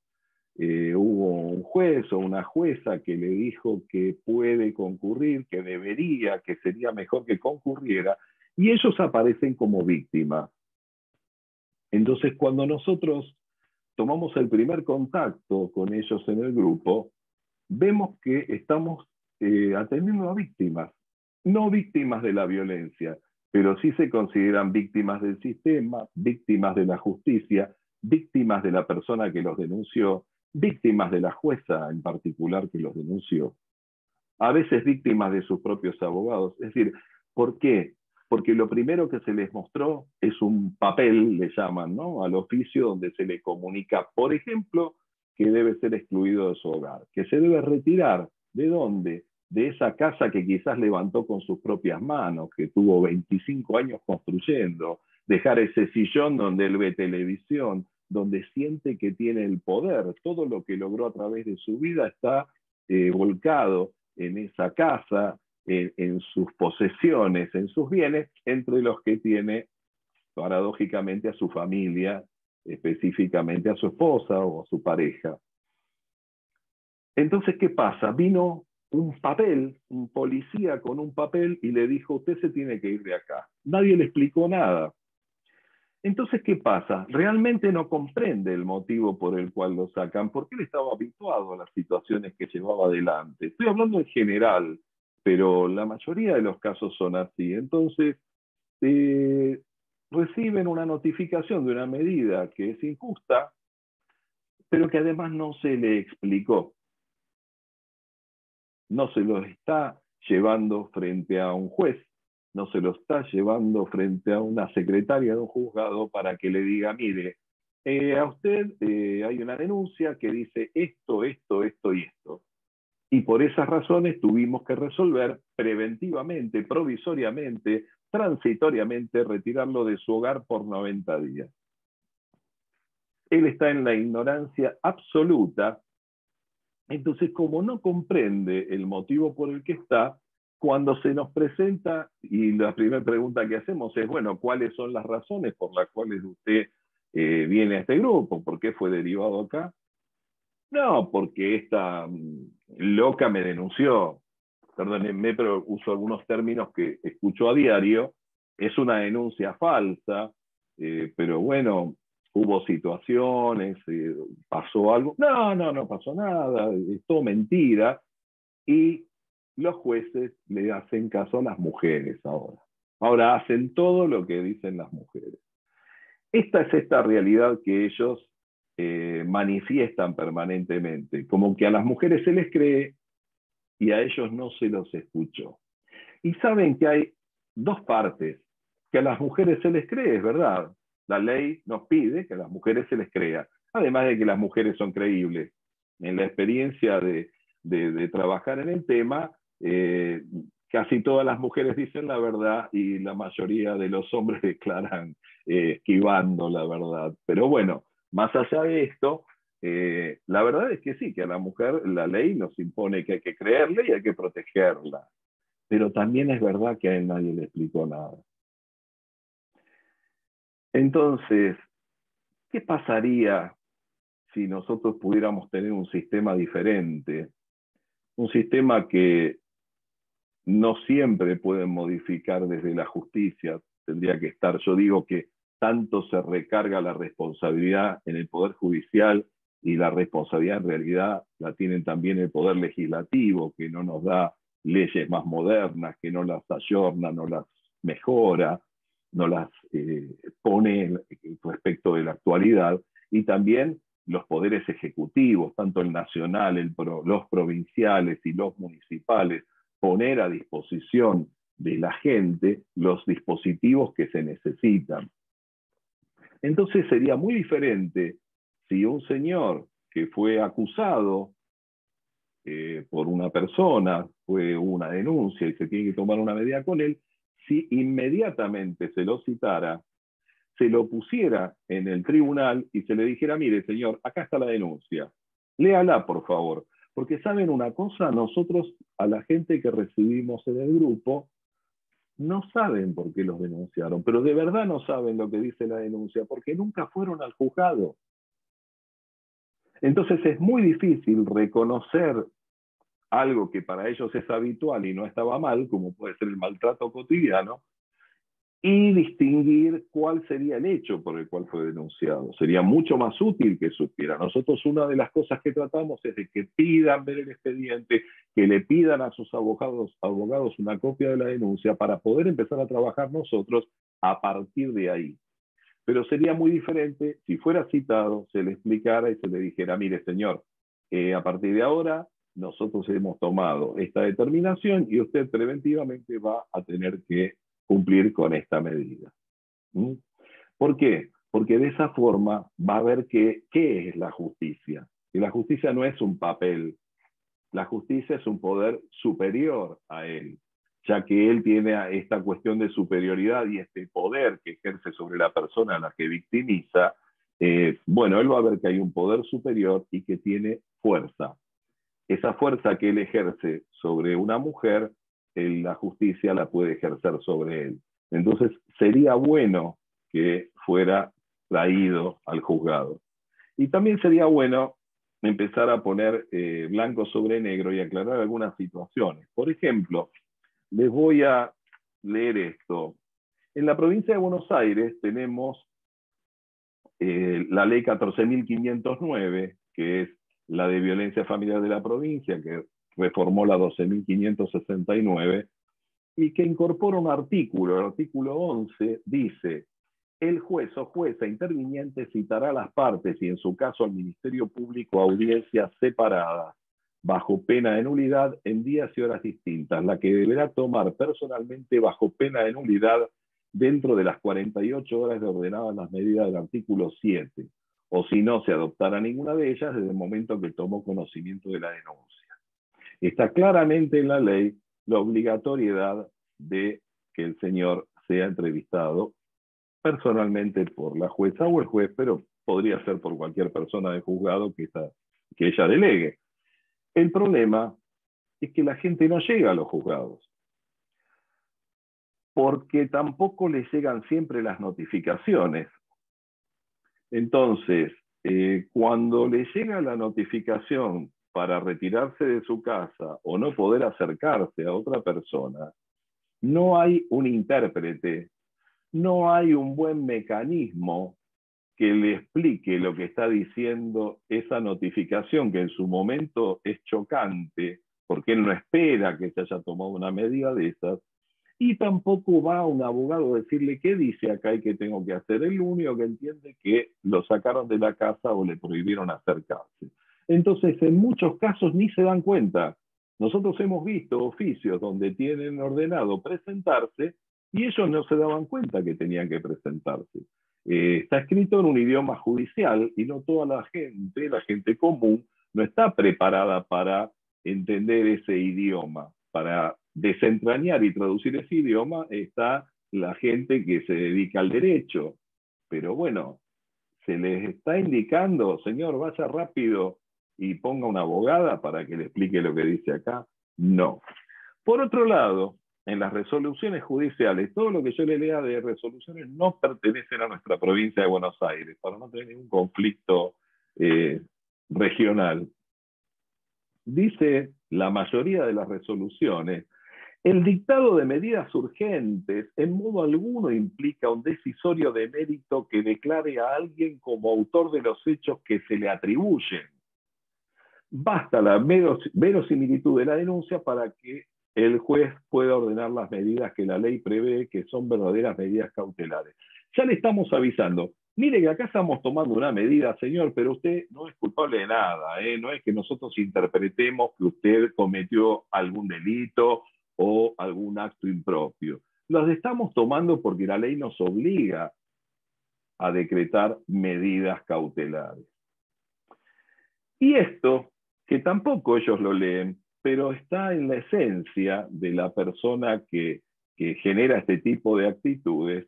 hubo un juez o una jueza que le dijo que puede concurrir, que debería, que sería mejor que concurriera, y ellos aparecen como víctimas. Entonces, cuando nosotros tomamos el primer contacto con ellos en el grupo, vemos que estamos atendiendo a víctimas, no víctimas de la violencia, pero sí se consideran víctimas del sistema, víctimas de la justicia, víctimas de la persona que los denunció, víctimas de la jueza en particular que los denunció, a veces víctimas de sus propios abogados. Es decir, ¿por qué? Porque lo primero que se les mostró es un papel, le llaman, ¿no?, al oficio, donde se le comunica, por ejemplo, que debe ser excluido de su hogar, que se debe retirar. ¿De dónde? De esa casa que quizás levantó con sus propias manos, que tuvo 25 años construyendo, dejar ese sillón donde él ve televisión, donde siente que tiene el poder. Todo lo que logró a través de su vida está volcado en esa casa, en sus posesiones, en sus bienes, entre los que tiene paradójicamente a su familia, específicamente a su esposa o a su pareja. Entonces, ¿qué pasa? Vino un papel, un policía con un papel, y le dijo: usted se tiene que ir de acá. Nadie le explicó nada. Entonces, ¿qué pasa? Realmente no comprende el motivo por el cual lo sacan, porque él estaba habituado a las situaciones que llevaba adelante. Estoy hablando en general, pero la mayoría de los casos son así. Entonces, reciben una notificación de una medida que es injusta, pero que además no se le explicó. No se lo está llevando frente a un juez, no se lo está llevando frente a una secretaria de un juzgado para que le diga: mire, a usted hay una denuncia que dice esto, esto, esto y esto. Y por esas razones tuvimos que resolver preventivamente, provisoriamente, transitoriamente, retirarlo de su hogar por 90 días. él está en la ignorancia absoluta. Entonces, como no comprende el motivo por el que está, cuando se nos presenta, y la primera pregunta que hacemos es, bueno, ¿cuáles son las razones por las cuales usted viene a este grupo? ¿Por qué fue derivado acá? No, porque esta loca me denunció. Perdónenme, pero uso algunos términos que escucho a diario. Es una denuncia falsa, pero bueno, hubo situaciones, pasó algo. No pasó nada, es todo mentira. Y los jueces le hacen caso a las mujeres ahora. Ahora hacen todo lo que dicen las mujeres. Esta es esta realidad que ellos manifiestan permanentemente, como que a las mujeres se les cree y a ellos no se los escuchó. Y saben que hay dos partes, que a las mujeres se les cree, es verdad. La ley nos pide que a las mujeres se les crea, además de que las mujeres son creíbles. En la experiencia de trabajar en el tema, casi todas las mujeres dicen la verdad y la mayoría de los hombres declaran esquivando la verdad. Pero bueno, más allá de esto, la verdad es que sí, que a la mujer la ley nos impone que hay que creerle y hay que protegerla. Pero también es verdad que a él nadie le explicó nada. Entonces, ¿qué pasaría si nosotros pudiéramos tener un sistema diferente? Un sistema que no siempre pueden modificar desde la justicia, tendría que estar, yo digo que tanto se recarga la responsabilidad en el Poder Judicial y la responsabilidad en realidad la tienen también el Poder Legislativo, que no nos da leyes más modernas, que no las ayorna, no las mejora, no las pone respecto de la actualidad, y también los poderes ejecutivos, tanto el nacional, los provinciales y los municipales, poner a disposición de la gente los dispositivos que se necesitan. Entonces sería muy diferente si un señor que fue acusado por una persona, fue una denuncia y se tiene que tomar una medida con él, si inmediatamente se lo citara, se lo pusiera en el tribunal y se le dijera, mire señor, acá está la denuncia, léala por favor. Porque saben una cosa, nosotros a la gente que recibimos en el grupo, no saben por qué los denunciaron, pero de verdad no saben lo que dice la denuncia, porque nunca fueron al juzgado. Entonces es muy difícil reconocer algo que para ellos es habitual y no estaba mal, como puede ser el maltrato cotidiano, y distinguir cuál sería el hecho por el cual fue denunciado. Sería mucho más útil que supiera. Nosotros una de las cosas que tratamos es de que pidan ver el expediente, que le pidan a sus abogados una copia de la denuncia para poder empezar a trabajar nosotros a partir de ahí. Pero sería muy diferente si fuera citado, se le explicara y se le dijera, mire señor, a partir de ahora nosotros hemos tomado esta determinación y usted preventivamente va a tener que cumplir con esta medida. ¿Mm? ¿Por qué? Porque de esa forma va a ver qué es la justicia. Y la justicia no es un papel, la justicia es un poder superior a él, ya que él tiene esta cuestión de superioridad y este poder que ejerce sobre la persona a la que victimiza. Bueno, él va a ver que hay un poder superior y que tiene fuerza. Esa fuerza que él ejerce sobre una mujer, la justicia la puede ejercer sobre él. Entonces sería bueno que fuera traído al juzgado. Y también sería bueno empezar a poner blanco sobre negro y aclarar algunas situaciones. Por ejemplo, les voy a leer esto. En la provincia de Buenos Aires tenemos la ley 14.509, que es la de violencia familiar de la provincia, que reformó la 12.569, y que incorpora un artículo. El artículo 11 dice: el juez o jueza interviniente citará a las partes y en su caso al Ministerio Público a audiencias separadas, bajo pena de nulidad, en días y horas distintas, la que deberá tomar personalmente bajo pena de nulidad dentro de las 48 horas de ordenadas las medidas del artículo 7, o si no se adoptara ninguna de ellas desde el momento que tomó conocimiento de la denuncia. Está claramente en la ley la obligatoriedad de que el señor sea entrevistado personalmente por la jueza o el juez, pero podría ser por cualquier persona del juzgado que ella delegue. El problema es que la gente no llega a los juzgados, porque tampoco les llegan siempre las notificaciones. Entonces, cuando le llega la notificación para retirarse de su casa o no poder acercarse a otra persona, no hay un intérprete, no hay un buen mecanismo que le explique lo que está diciendo esa notificación, que en su momento es chocante, porque él no espera que se haya tomado una medida de esas, y tampoco va a un abogado a decirle qué dice acá y qué tengo que hacer. El único que entiende que lo sacaron de la casa o le prohibieron acercarse. Entonces, en muchos casos ni se dan cuenta. Nosotros hemos visto oficios donde tienen ordenado presentarse y ellos no se daban cuenta que tenían que presentarse. Está escrito en un idioma judicial y no toda la gente común, no está preparada para entender ese idioma. Para desentrañar y traducir ese idioma está la gente que se dedica al derecho. Pero bueno, se les está indicando, señor, vaya rápido y ponga una abogada para que le explique lo que dice acá. No. Por otro lado, en las resoluciones judiciales, todo lo que yo le lea de resoluciones no pertenecen a nuestra provincia de Buenos Aires, para no tener ningún conflicto regional. Dice la mayoría de las resoluciones: el dictado de medidas urgentes en modo alguno implica un decisorio de mérito que declare a alguien como autor de los hechos que se le atribuyen. Basta la verosimilitud de la denuncia para que el juez pueda ordenar las medidas que la ley prevé, que son verdaderas medidas cautelares. Ya le estamos avisando, mire que acá estamos tomando una medida, señor, pero usted no es culpable de nada, no es que nosotros interpretemos que usted cometió algún delito o algún acto impropio. Los estamos tomando porque la ley nos obliga a decretar medidas cautelares. Y esto, que tampoco ellos lo leen, pero está en la esencia de la persona que genera este tipo de actitudes,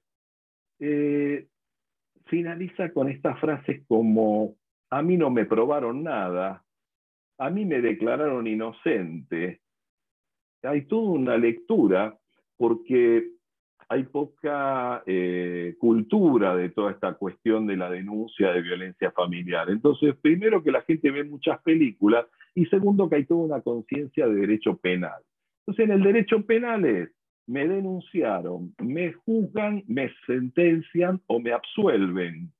finaliza con estas frases como: a mí no me probaron nada, a mí me declararon inocente. Hay toda una lectura porque hay poca cultura de toda esta cuestión de la denuncia de violencia familiar. Entonces, primero, que la gente ve muchas películas, y segundo, que hay toda una conciencia de derecho penal. Entonces, en el derecho penal es: me denunciaron, me juzgan, me sentencian o me absuelven.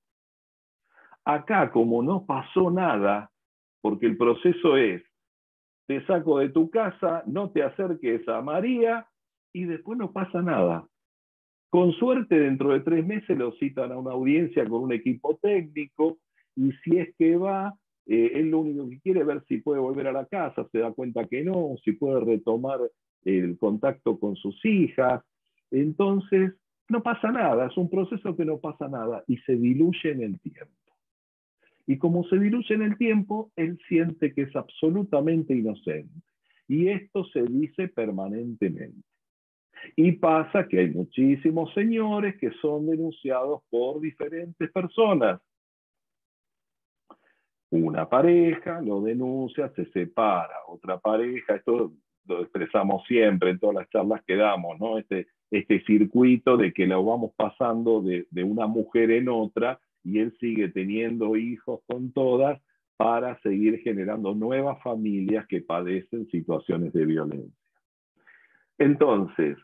Acá, como no pasó nada, porque el proceso es: te saco de tu casa, no te acerques a María, y después no pasa nada. Con suerte, dentro de 3 meses lo citan a una audiencia con un equipo técnico, y si es que va, él lo único que quiere es ver si puede volver a la casa, se da cuenta que no, si puede retomar el contacto con sus hijas. Entonces, no pasa nada, es un proceso que no pasa nada, y se diluye en el tiempo. Y como se diluye en el tiempo, él siente que es absolutamente inocente. Y esto se dice permanentemente. Y pasa que hay muchísimos señores que son denunciados por diferentes personas. Una pareja lo denuncia, se separa. Otra pareja, esto lo expresamos siempre en todas las charlas que damos, ¿no? Este circuito de que lo vamos pasando de una mujer en otra, y él sigue teniendo hijos con todas para seguir generando nuevas familias que padecen situaciones de violencia. Entonces,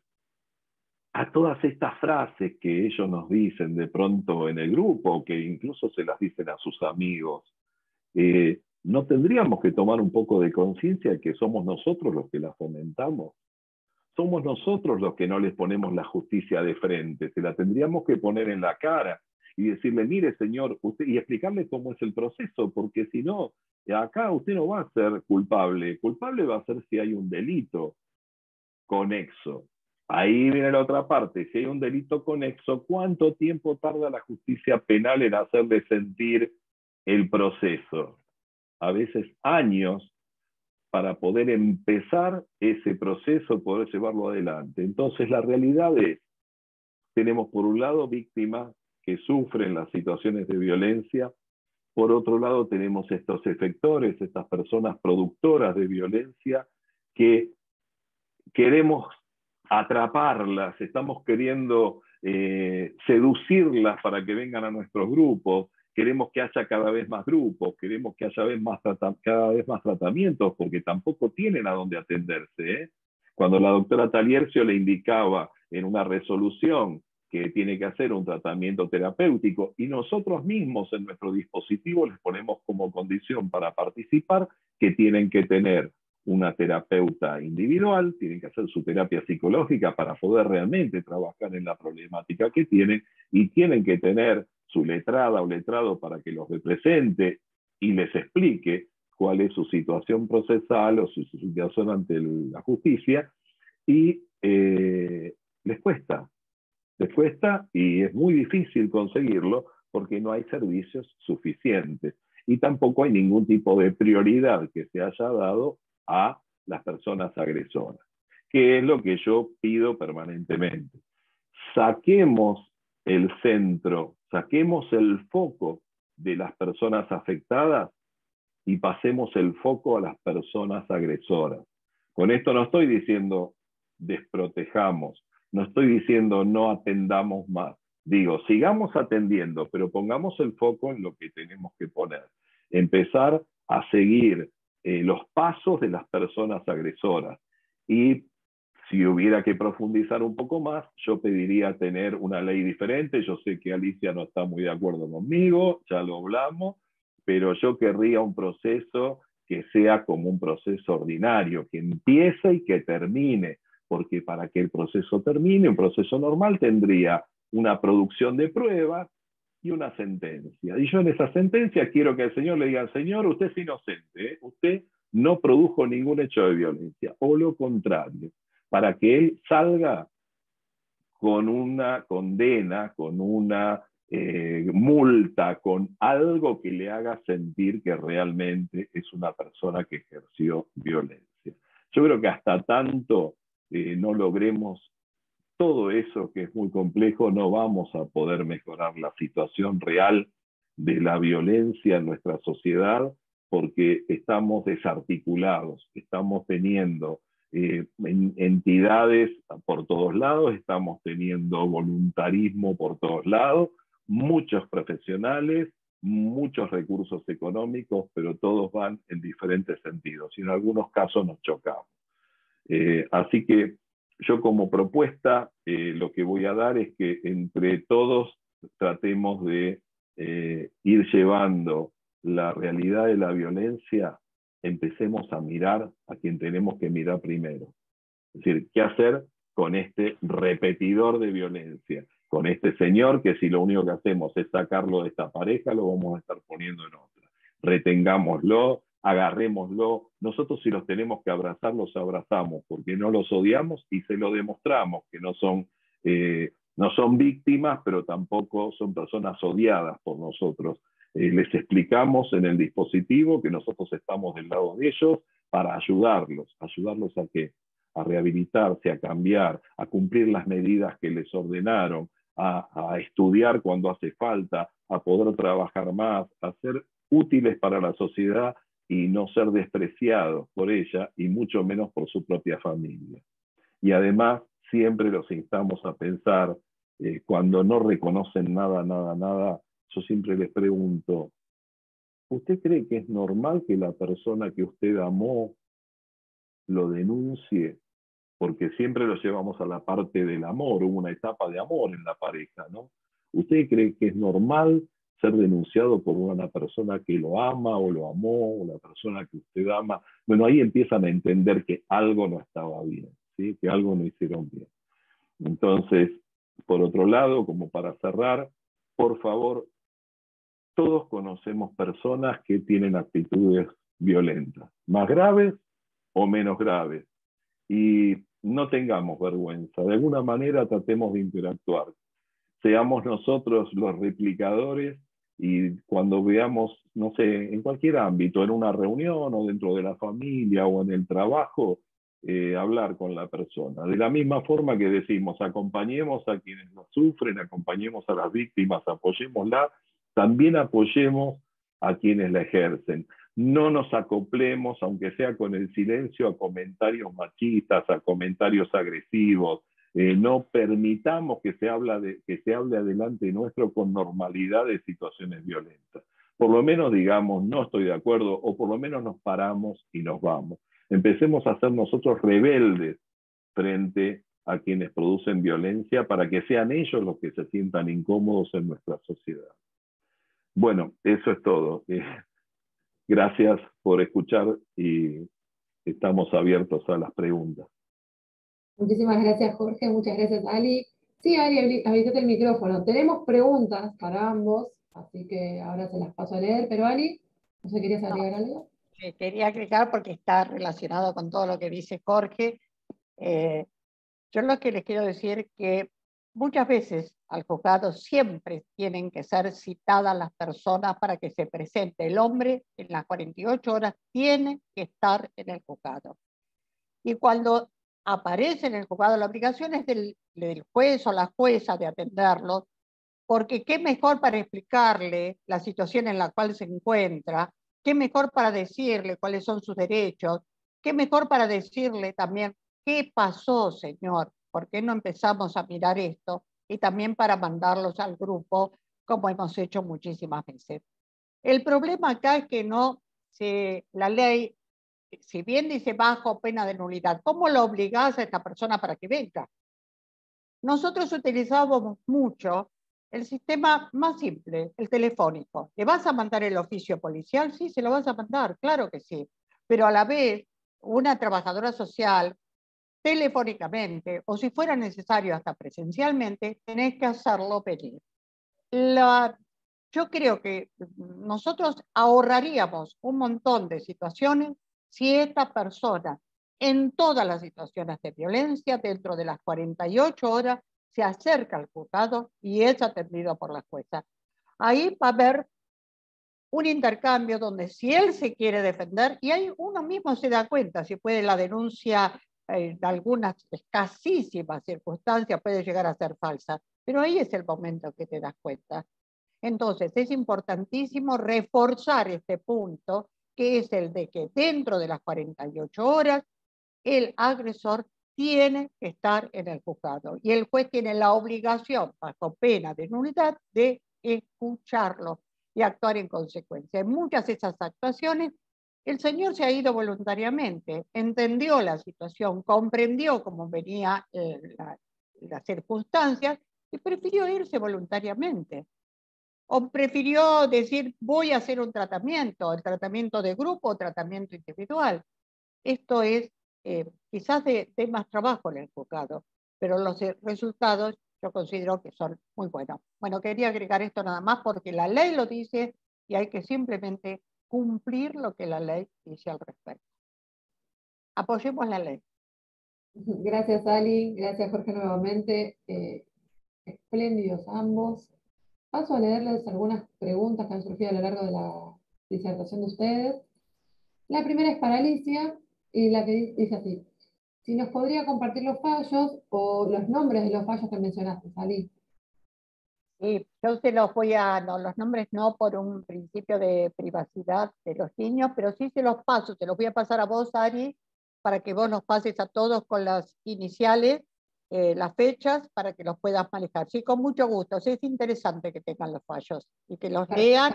a todas estas frases que ellos nos dicen de pronto en el grupo, que incluso se las dicen a sus amigos, ¿no tendríamos que tomar un poco de conciencia de que somos nosotros los que las fomentamos? Somos nosotros los que no les ponemos la justicia de frente, se la tendríamos que poner en la cara y decirle: mire, señor, usted, y explicarle cómo es el proceso, porque si no, acá usted no va a ser culpable. Culpable va a ser si hay un delito conexo. Ahí viene la otra parte: si hay un delito conexo, ¿cuánto tiempo tarda la justicia penal en hacerle sentir el proceso? A veces años para poder empezar ese proceso, poder llevarlo adelante. Entonces, la realidad es: tenemos por un lado víctimas que sufren las situaciones de violencia por otro lado tenemos estos efectores, estas personas productoras de violencia que queremos atraparlas, estamos queriendo seducirlas para que vengan a nuestros grupos, queremos que haya cada vez más grupos, queremos que haya cada vez más tratamientos, porque tampoco tienen a dónde atenderse, ¿eh? Cuando la doctora Taliercio le indicaba en una resolución que tiene que hacer un tratamiento terapéutico, y nosotros mismos en nuestro dispositivo les ponemos como condición para participar que tienen que tener una terapeuta individual, tienen que hacer su terapia psicológica para poder realmente trabajar en la problemática que tienen, y tienen que tener su letrada o letrado para que los represente y les explique cuál es su situación procesal o su situación ante la justicia, y les cuesta y es muy difícil conseguirlo porque no hay servicios suficientes y tampoco hay ningún tipo de prioridad que se haya dado a las personas agresoras, que es lo que yo pido permanentemente. Saquemos el centro, saquemos el foco de las personas afectadas y pasemos el foco a las personas agresoras. Con esto no estoy diciendo desprotejamos, no estoy diciendo no atendamos más. Digo, sigamos atendiendo, pero pongamos el foco en lo que tenemos que poner. Empezar a seguir los pasos de las personas agresoras. Y si hubiera que profundizar un poco más, yo pediría tener una ley diferente. Yo sé que Alicia no está muy de acuerdo conmigo, ya lo hablamos, pero yo querría un proceso que sea como un proceso ordinario, que empiece y que termine, porque para que el proceso termine, un proceso normal tendría una producción de pruebas y una sentencia. Y yo en esa sentencia quiero que el señor le diga al señor, usted es inocente, ¿eh? Usted no produjo ningún hecho de violencia, o lo contrario, para que él salga con una condena, con una multa, con algo que le haga sentir que realmente es una persona que ejerció violencia. Yo creo que hasta tanto no logremos todo eso, que es muy complejo, no vamos a poder mejorar la situación real de la violencia en nuestra sociedad, porque estamos desarticulados, estamos teniendo entidades por todos lados, estamos teniendo voluntarismo por todos lados, muchos profesionales, muchos recursos económicos, pero todos van en diferentes sentidos y en algunos casos nos chocamos. Así que yo como propuesta lo que voy a dar es que entre todos tratemos de ir llevando la realidad de la violencia, empecemos a mirar a quien tenemos que mirar primero. Es decir, ¿qué hacer con este repetidor de violencia? Con este señor que si lo único que hacemos es sacarlo de esta pareja, lo vamos a estar poniendo en otra. Retengámoslo, agarrémoslo. Nosotros si los tenemos que abrazar, los abrazamos, porque no los odiamos y se lo demostramos, que no son víctimas, pero tampoco son personas odiadas por nosotros. Les explicamos en el dispositivo que nosotros estamos del lado de ellos para ayudarlos a qué, a rehabilitarse, a cambiar, a cumplir las medidas que les ordenaron, a estudiar cuando hace falta, a poder trabajar más, a ser útiles para la sociedad y no ser despreciados por ella y mucho menos por su propia familia. Y además siempre los instamos a pensar, cuando no reconocen nada, yo siempre les pregunto, ¿usted cree que es normal que la persona que usted amó lo denuncie? Porque siempre lo llevamos a la parte del amor, hubo una etapa de amor en la pareja, ¿no? ¿Usted cree que es normal ser denunciado por una persona que lo ama o lo amó, o la persona que usted ama? Bueno, ahí empiezan a entender que algo no estaba bien, ¿sí? Que algo no hicieron bien. Entonces, por otro lado, como para cerrar, por favor, todos conocemos personas que tienen actitudes violentas, más graves o menos graves. Y no tengamos vergüenza, de alguna manera tratemos de interactuar. Seamos nosotros los replicadores y cuando veamos, no sé, en cualquier ámbito, en una reunión o dentro de la familia o en el trabajo, hablar con la persona. De la misma forma que decimos, acompañemos a quienes nos sufren, acompañemos a las víctimas, apoyémosla, también apoyemos a quienes la ejercen. No nos acoplemos, aunque sea con el silencio, a comentarios machistas, a comentarios agresivos. No permitamos que se hable adelante nuestro con normalidad de situaciones violentas. Por lo menos digamos, no estoy de acuerdo, o por lo menos nos paramos y nos vamos. Empecemos a ser nosotros rebeldes frente a quienes producen violencia para que sean ellos los que se sientan incómodos en nuestra sociedad. Bueno, eso es todo. Gracias por escuchar y estamos abiertos a las preguntas. Muchísimas gracias, Jorge. Muchas gracias, Ali. Sí, Ali, habilitate el micrófono. Tenemos preguntas para ambos, así que ahora se las paso a leer. Pero Ali, ¿no se querías agregar algo? Quería agregar porque está relacionado con todo lo que dice Jorge. Yo lo que les quiero decir que muchas veces al juzgado siempre tienen que ser citadas las personas para que se presente. El hombre en las 48 horas tiene que estar en el juzgado. Y cuando aparece en el juzgado, la obligación es del juez o la jueza de atenderlo, porque qué mejor para explicarle la situación en la cual se encuentra, qué mejor para decirle cuáles son sus derechos, qué mejor para decirle también qué pasó, señor, por qué no empezamos a mirar esto, y también para mandarlos al grupo, como hemos hecho muchísimas veces. El problema acá es que la ley, si bien dice bajo pena de nulidad, ¿cómo lo obligás a esta persona para que venga? Nosotros utilizábamos mucho el sistema más simple, el telefónico. ¿Le vas a mandar el oficio policial? Sí, se lo vas a mandar, claro que sí. Pero a la vez, una trabajadora social, telefónicamente, o si fuera necesario hasta presencialmente, tenés que hacerlo venir. Yo creo que nosotros ahorraríamos un montón de situaciones si esta persona, en todas las situaciones de violencia, dentro de las 48 horas, se acerca al juzgado y es atendido por la jueza. Ahí va a haber un intercambio donde si él se quiere defender, y ahí uno mismo se da cuenta, si puede la denuncia en algunas escasísimas circunstancias puede llegar a ser falsa, pero ahí es el momento que te das cuenta. Entonces es importantísimo reforzar este punto, que es el de que dentro de las 48 horas el agresor tiene que estar en el juzgado y el juez tiene la obligación, bajo pena de nulidad, de escucharlo y actuar en consecuencia. En muchas de esas actuaciones, el señor se ha ido voluntariamente, entendió la situación, comprendió cómo venía las circunstancias y prefirió irse voluntariamente. O prefirió decir, voy a hacer un tratamiento, el tratamiento de grupo o tratamiento individual. Esto es quizás de más trabajo en el juzgado, pero los resultados yo considero que son muy buenos. Bueno, quería agregar esto nada más porque la ley lo dice y hay que simplemente cumplir lo que la ley dice al respecto. Apoyemos la ley. Gracias, Ali. Gracias, Jorge, nuevamente. Espléndidos ambos. Paso a leerles algunas preguntas que han surgido a lo largo de la disertación de ustedes. La primera es para Alicia, y la que dice así: si nos podría compartir los fallos o los nombres de los fallos que mencionaste, Ali. Sí, yo se los voy a, no, los nombres no por un principio de privacidad de los niños, pero sí se los paso, te los voy a pasar a vos, Ari, para que vos nos pases a todos con las iniciales, las fechas, para que los puedas manejar. Sí, con mucho gusto, sí, es interesante que tengan los fallos y que los lean.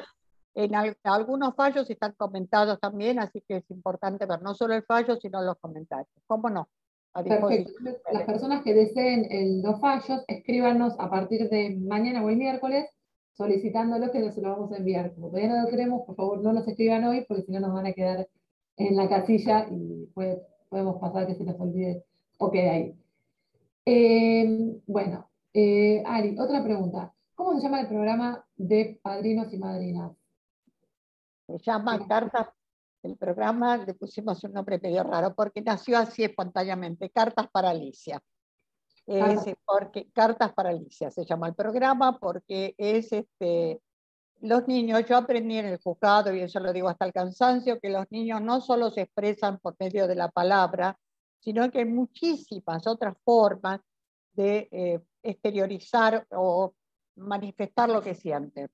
Algunos fallos están comentados también, así que es importante ver no solo el fallo, sino los comentarios. ¿Cómo no? Perfecto. Las personas que deseen los fallos, escríbanos a partir de mañana o el miércoles, solicitándolos que se lo vamos a enviar. Como todavía no lo queremos, por favor no nos escriban hoy, porque si no nos van a quedar en la casilla y podemos pasar que se les olvide o quede ahí. Bueno, Ari, otra pregunta. ¿Cómo se llama el programa de padrinos y madrinas? Se llama Cartas, el programa le pusimos un nombre medio raro porque nació así espontáneamente, Cartas para Alicia. Cartas para Alicia se llama el programa porque es los niños, yo aprendí en el juzgado, y eso lo digo hasta el cansancio, que los niños no solo se expresan por medio de la palabra, sino que hay muchísimas otras formas de exteriorizar o manifestar lo que sienten.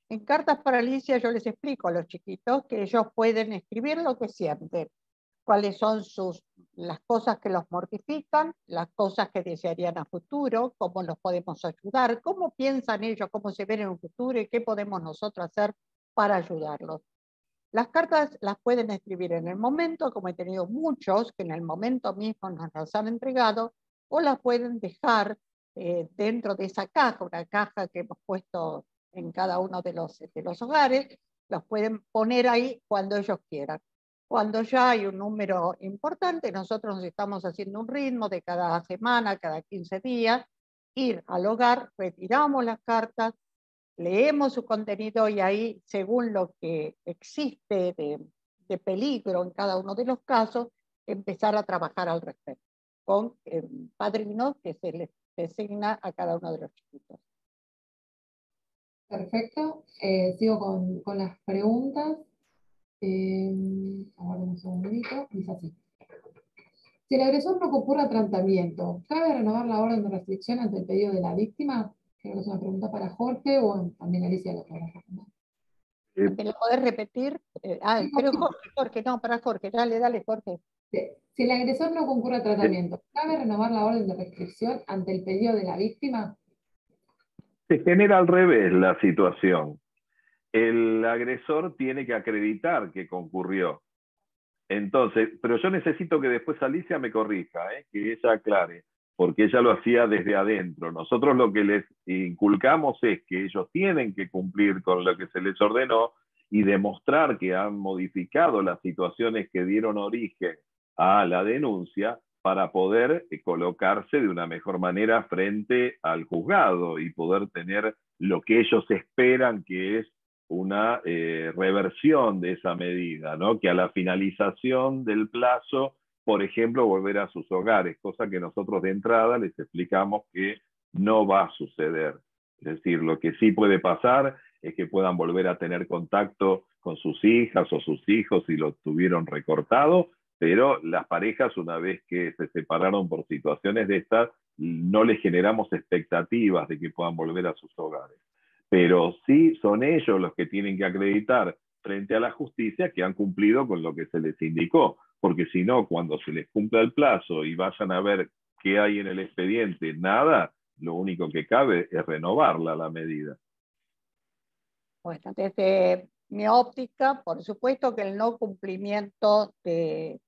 En Cartas para Alicia yo les explico a los chiquitos que ellos pueden escribir lo que sienten, cuáles son las cosas que los mortifican, las cosas que desearían a futuro, cómo los podemos ayudar, cómo piensan ellos, cómo se ven en un futuro y qué podemos nosotros hacer para ayudarlos. Las cartas las pueden escribir en el momento, como he tenido muchos que en el momento mismo nos las han entregado, o las pueden dejar dentro de esa caja, una caja que hemos puesto en cada uno de los hogares, los pueden poner ahí cuando ellos quieran. Cuando ya hay un número importante, nosotros nos estamos haciendo un ritmo de cada semana, cada 15 días, ir al hogar, retiramos las cartas, leemos su contenido y ahí, según lo que existe de peligro en cada uno de los casos, empezar a trabajar al respecto con padrinos que se les designa a cada uno de los chiquitos. Perfecto. Sigo con las preguntas. Ahora un segundito. Dice así. Si el agresor no concurre a tratamiento, ¿cabe renovar la orden de restricción ante el pedido de la víctima? Creo que es una pregunta para Jorge o también Alicia lo podrá responder. ¿Me lo podés repetir? Pero Jorge, no, para Jorge. Dale, Jorge. Si el agresor no concurre a tratamiento, ¿cabe renovar la orden de restricción ante el pedido de la víctima? Se genera al revés la situación. El agresor tiene que acreditar que concurrió. Entonces, pero yo necesito que después Alicia me corrija, que ella aclare, porque ella lo hacía desde adentro. Nosotros lo que les inculcamos es que ellos tienen que cumplir con lo que se les ordenó y demostrar que han modificado las situaciones que dieron origen a la denuncia para poder colocarse de una mejor manera frente al juzgado y poder tener lo que ellos esperan, que es una reversión de esa medida, ¿no? Que a la finalización del plazo, por ejemplo, volver a sus hogares, cosa que nosotros de entrada les explicamos que no va a suceder. Es decir, lo que sí puede pasar es que puedan volver a tener contacto con sus hijas o sus hijos si lo tuvieron recortado, pero las parejas, una vez que se separaron por situaciones de estas, no les generamos expectativas de que puedan volver a sus hogares. Pero sí son ellos los que tienen que acreditar frente a la justicia que han cumplido con lo que se les indicó, porque si no, cuando se les cumpla el plazo y vayan a ver qué hay en el expediente, nada, lo único que cabe es renovarla la medida. Bueno, desde mi óptica, por supuesto que el no cumplimiento del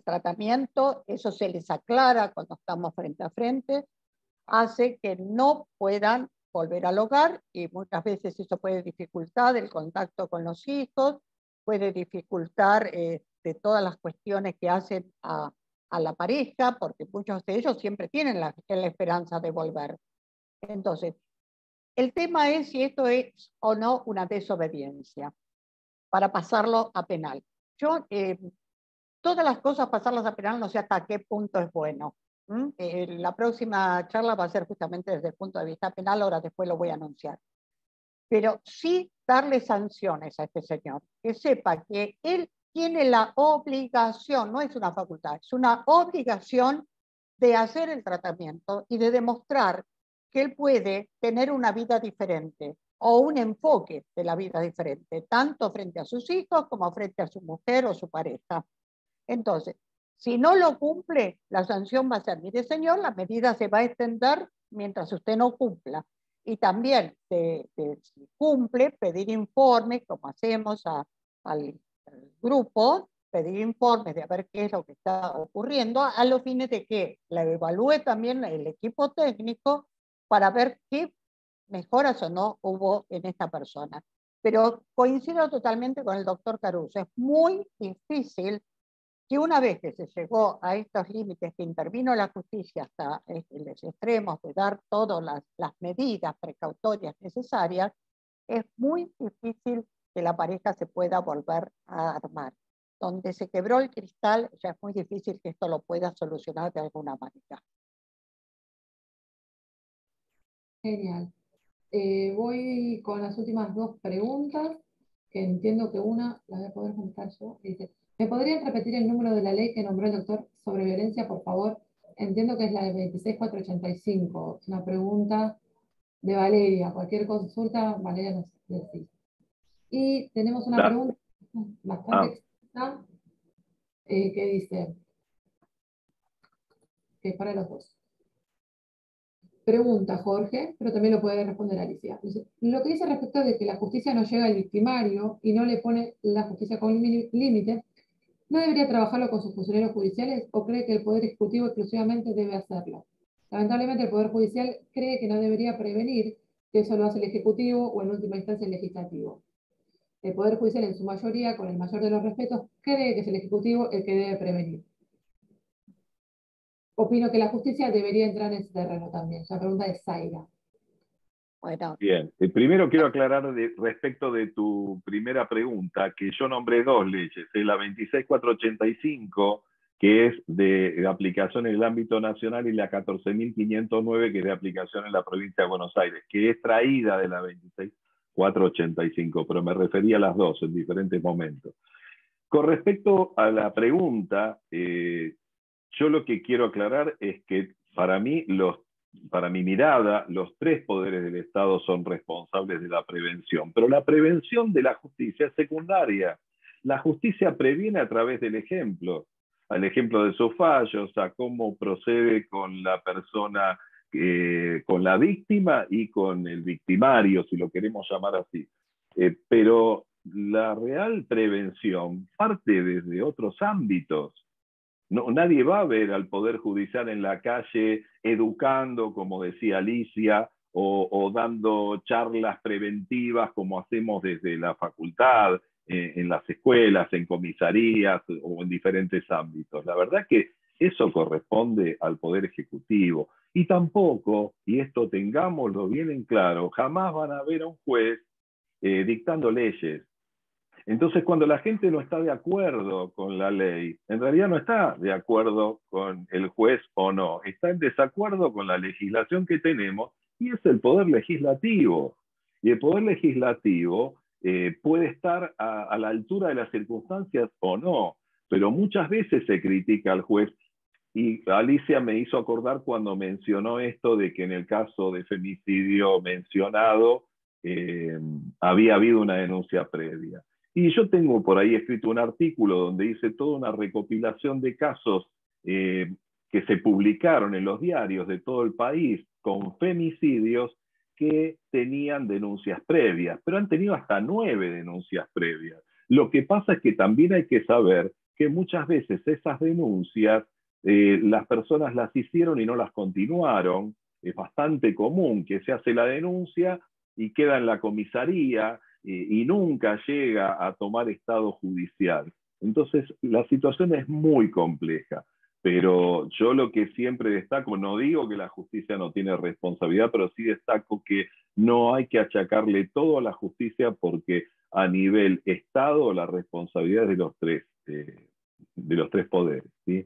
tratamiento, eso se les aclara cuando estamos frente a frente, hace que no puedan volver al hogar y muchas veces eso puede dificultar el contacto con los hijos, puede dificultar de todas las cuestiones que hacen a la pareja, porque muchos de ellos siempre tienen la esperanza de volver. Entonces, el tema es si esto es o no una desobediencia para pasarlo a penal. Yo, todas las cosas pasarlas a penal no sé hasta qué punto es bueno. La próxima charla va a ser justamente desde el punto de vista penal, ahora después lo voy a anunciar. Pero sí darle sanciones a este señor, que sepa que él tiene la obligación, no es una facultad, es una obligación de hacer el tratamiento y de demostrar que él puede tener una vida diferente o un enfoque de la vida diferente, tanto frente a sus hijos como frente a su mujer o su pareja. Entonces, si no lo cumple, la sanción va a ser, mire señor, la medida se va a extender mientras usted no cumpla. Y también, si cumple, pedir informes, como hacemos al grupo, pedir informes de a ver qué es lo que está ocurriendo, a los fines de que la evalúe también el equipo técnico para ver qué mejoras o no hubo en esta persona. Pero coincido totalmente con el doctor Caruso, es muy difícil que una vez que se llegó a estos límites, que intervino la justicia hasta los extremos de dar todas las medidas precautorias necesarias, es muy difícil que la pareja se pueda volver a armar. Donde se quebró el cristal, ya es muy difícil que esto lo pueda solucionar de alguna manera. Genial. Voy con las últimas dos preguntas, que entiendo que una la voy a poder contestar yo. Dice, ¿me podrían repetir el número de la ley que nombró el doctor sobre violencia, por favor? Entiendo que es la de 26485. Es una pregunta de Valeria. Cualquier consulta, Valeria nos decís. Y tenemos una pregunta bastante extensa que dice, que es para los dos. Pregunta Jorge, pero también lo puede responder Alicia. Dice, lo que dice respecto de que la justicia no llega al victimario y no le pone la justicia con límite, ¿no debería trabajarlo con sus funcionarios judiciales o cree que el Poder Ejecutivo exclusivamente debe hacerlo? Lamentablemente el Poder Judicial cree que no debería prevenir, que eso lo hace el Ejecutivo o en última instancia el Legislativo. El Poder Judicial en su mayoría, con el mayor de los respetos, cree que es el Ejecutivo el que debe prevenir. Opino que la justicia debería entrar en ese terreno también. La pregunta es Zaira. Bueno, Bien, primero quiero aclarar respecto de tu primera pregunta, que yo nombré dos leyes, la 26485, que es de aplicación en el ámbito nacional, y la 14.509, que es de aplicación en la provincia de Buenos Aires, que es traída de la 26485, pero me refería a las dos en diferentes momentos. Con respecto a la pregunta, yo lo que quiero aclarar es que para mí, para mi mirada, los tres poderes del Estado son responsables de la prevención, pero la prevención de la justicia es secundaria. La justicia previene a través del ejemplo, al ejemplo de sus fallos, a cómo procede con la persona, con la víctima y con el victimario, si lo queremos llamar así. Pero la real prevención parte desde otros ámbitos. No, nadie va a ver al Poder Judicial en la calle educando, como decía Alicia, o dando charlas preventivas como hacemos desde la facultad, en las escuelas, en comisarías o en diferentes ámbitos. La verdad que eso corresponde al Poder Ejecutivo. Y tampoco, y esto tengámoslo bien en claro, jamás van a ver a un juez dictando leyes. Entonces, cuando la gente no está de acuerdo con la ley, en realidad no está de acuerdo con el juez o no, está en desacuerdo con la legislación que tenemos, y es el poder legislativo. Y el poder legislativo puede estar a la altura de las circunstancias o no, pero muchas veces se critica al juez. Y Alicia me hizo acordar cuando mencionó esto de que en el caso de femicidio mencionado había habido una denuncia previa. Y yo tengo por ahí escrito un artículo donde hice toda una recopilación de casos que se publicaron en los diarios de todo el país con femicidios que tenían denuncias previas, pero han tenido hasta 9 denuncias previas. Lo que pasa es que también hay que saber que muchas veces esas denuncias las personas las hicieron y no las continuaron. Es bastante común que se hace la denuncia y queda en la comisaría y nunca llega a tomar estado judicial. Entonces, la situación es muy compleja, pero yo lo que siempre destaco, no digo que la justicia no tiene responsabilidad, pero sí destaco que no hay que achacarle todo a la justicia, porque a nivel Estado la responsabilidad es de los tres poderes, ¿sí?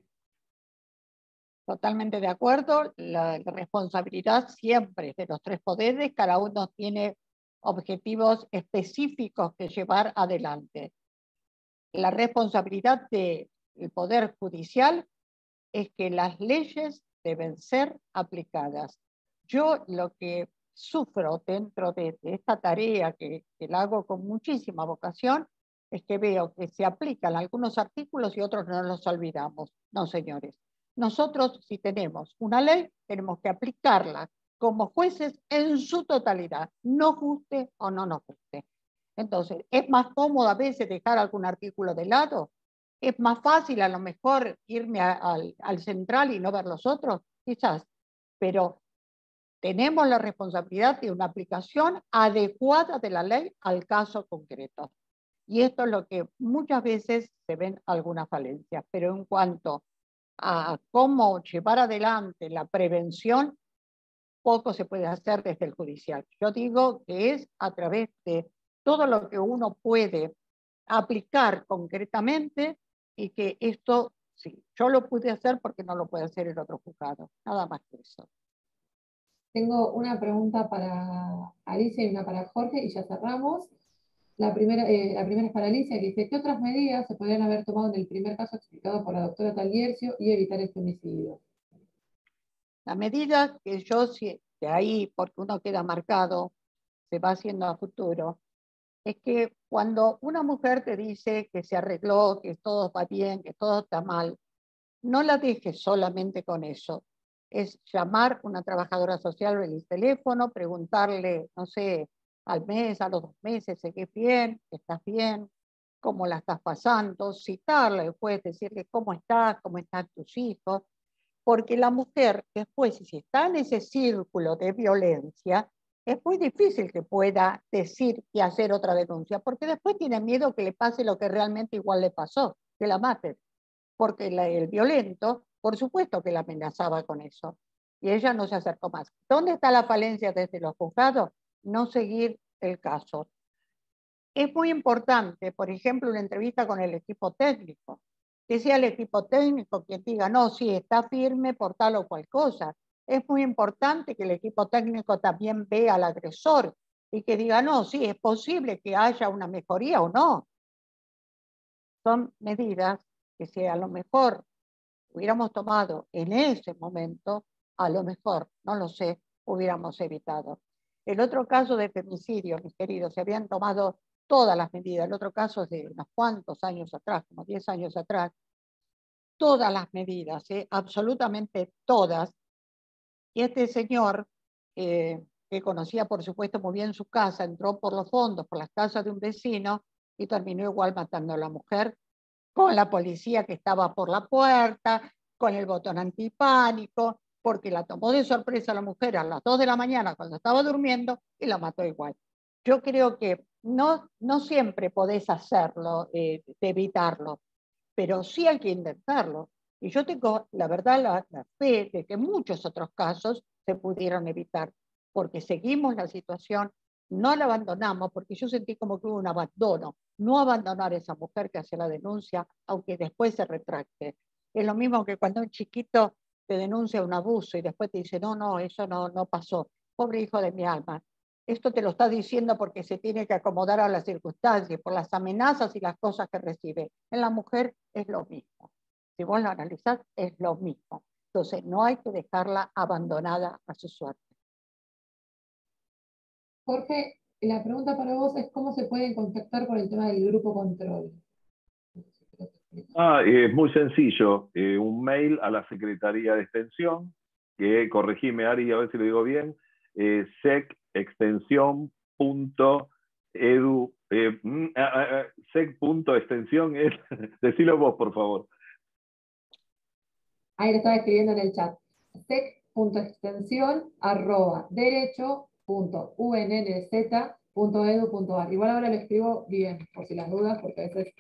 totalmente de acuerdo. La responsabilidad siempre es de los tres poderes, cada uno tiene objetivos específicos que llevar adelante. La responsabilidad del Poder Judicial es que las leyes deben ser aplicadas. Yo lo que sufro dentro de esta tarea que la hago con muchísima vocación es que veo que se aplican algunos artículos y otros no los olvidamos. No, señores. Nosotros, si tenemos una ley, tenemos que aplicarla como jueces en su totalidad, nos guste o no nos guste. Entonces, es más cómodo a veces dejar algún artículo de lado. Es más fácil a lo mejor irme al central y no ver los otros, quizás, pero tenemos la responsabilidad de una aplicación adecuada de la ley al caso concreto. Y esto es lo que muchas veces se ven algunas falencias, pero en cuanto a cómo llevar adelante la prevención, poco se puede hacer desde el judicial. Yo digo que es a través de todo lo que uno puede aplicar concretamente, y que esto, sí, yo lo pude hacer porque no lo puede hacer el otro juzgado. Nada más que eso. Tengo una pregunta para Alicia y una para Jorge, y ya cerramos. La primera es para Alicia, que dice, ¿qué otras medidas se podrían haber tomado en el primer caso explicado por la doctora Taliercio y evitar el femicidio? La medida que yo, de ahí, porque uno queda marcado, se va haciendo a futuro, es que cuando una mujer te dice que se arregló, que todo va bien, que todo está mal, no la dejes solamente con eso. Es llamar a una trabajadora social en el teléfono, preguntarle, no sé, al mes, a los 2 meses, ¿seguís bien? ¿Estás bien? ¿Cómo la estás pasando? Citarla después, decirle cómo están tus hijos, porque la mujer después, si está en ese círculo de violencia, es muy difícil que pueda decir y hacer otra denuncia, porque después tiene miedo que le pase lo que realmente igual le pasó, que la maten, porque el violento, por supuesto que la amenazaba con eso, y ella no se acercó más. ¿Dónde está la falencia desde los juzgados? No seguir el caso. Es muy importante, por ejemplo, una entrevista con el equipo técnico, que sea el equipo técnico quien diga, no, sí, está firme por tal o cual cosa. Es muy importante que el equipo técnico también vea al agresor y que diga, no, sí, es posible que haya una mejoría o no. Son medidas que si a lo mejor hubiéramos tomado en ese momento, a lo mejor, no lo sé, hubiéramos evitado. El otro caso de femicidio, mis queridos, se habían tomado todas las medidas. El otro caso es de unos cuantos años atrás, como 10 años atrás, todas las medidas, absolutamente todas. Y este señor, que conocía por supuesto muy bien su casa, entró por los fondos, por las casas de un vecino y terminó igual matando a la mujer, con la policía que estaba por la puerta, con el botón antipánico, porque la tomó de sorpresa a la mujer a las 2 de la mañana cuando estaba durmiendo y la mató igual. Yo creo que no siempre podés hacerlo, de evitarlo, pero sí hay que intentarlo. Y yo tengo, la verdad, la fe de que muchos otros casos se pudieron evitar, porque seguimos la situación, no la abandonamos, porque yo sentí como que hubo un abandono, no abandonar a esa mujer que hace la denuncia, aunque después se retracte. Es lo mismo que cuando un chiquito te denuncia un abuso y después te dice, no, no, eso no pasó. Pobre hijo de mi alma. Esto te lo está diciendo porque se tiene que acomodar a las circunstancias, por las amenazas y las cosas que recibe. En la mujer es lo mismo. Si vos lo analizás, es lo mismo. Entonces, no hay que dejarla abandonada a su suerte. Jorge, la pregunta para vos es cómo se pueden contactar con el tema del grupo control. Es muy sencillo. Un mail a la Secretaría de Extensión, que corregime, Ari, a ver si lo digo bien, secextensión.edu, sec.extensión, decilo vos, por favor. Ahí lo estaba escribiendo en el chat. sec.extensión@derecho.unnz.edu.ar. Igual ahora lo escribo bien, por si las dudas, porque a veces...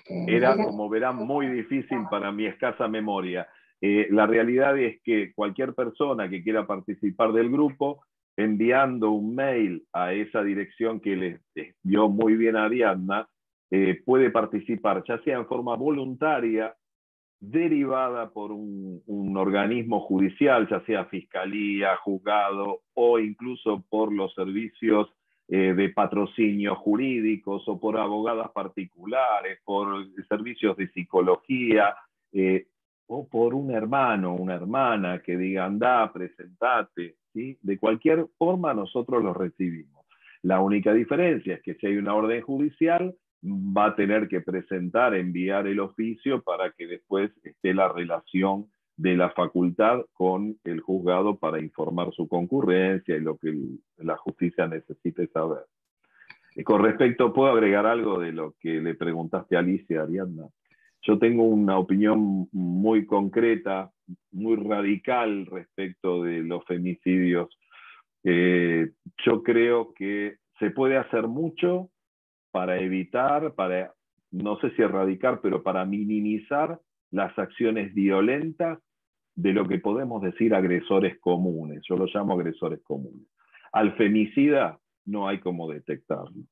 Era, como verán, muy difícil para mi escasa memoria. La realidad es que cualquier persona que quiera participar del grupo, enviando un mail a esa dirección que les dio muy bien a Ariadna, puede participar, ya sea en forma voluntaria, derivada por un organismo judicial, ya sea fiscalía, juzgado o incluso por los servicios de patrocinio jurídicos o por abogadas particulares, por servicios de psicología, o por un hermano, una hermana que diga, anda, presentate, ¿sí? De cualquier forma nosotros los recibimos. La única diferencia es que si hay una orden judicial, va a tener que presentar, enviar el oficio para que después esté la relación de la facultad con el juzgado para informar su concurrencia y lo que la justicia necesite saber. Con respecto, ¿puedo agregar algo de lo que le preguntaste a Alicia, Ariadna? Yo tengo una opinión muy concreta, muy radical respecto de los femicidios. Yo creo que se puede hacer mucho para evitar, para, no sé si erradicar, pero para minimizar las acciones violentas de lo que podemos decir agresores comunes. Yo lo llamo agresores comunes. Al femicida no hay cómo detectarlo.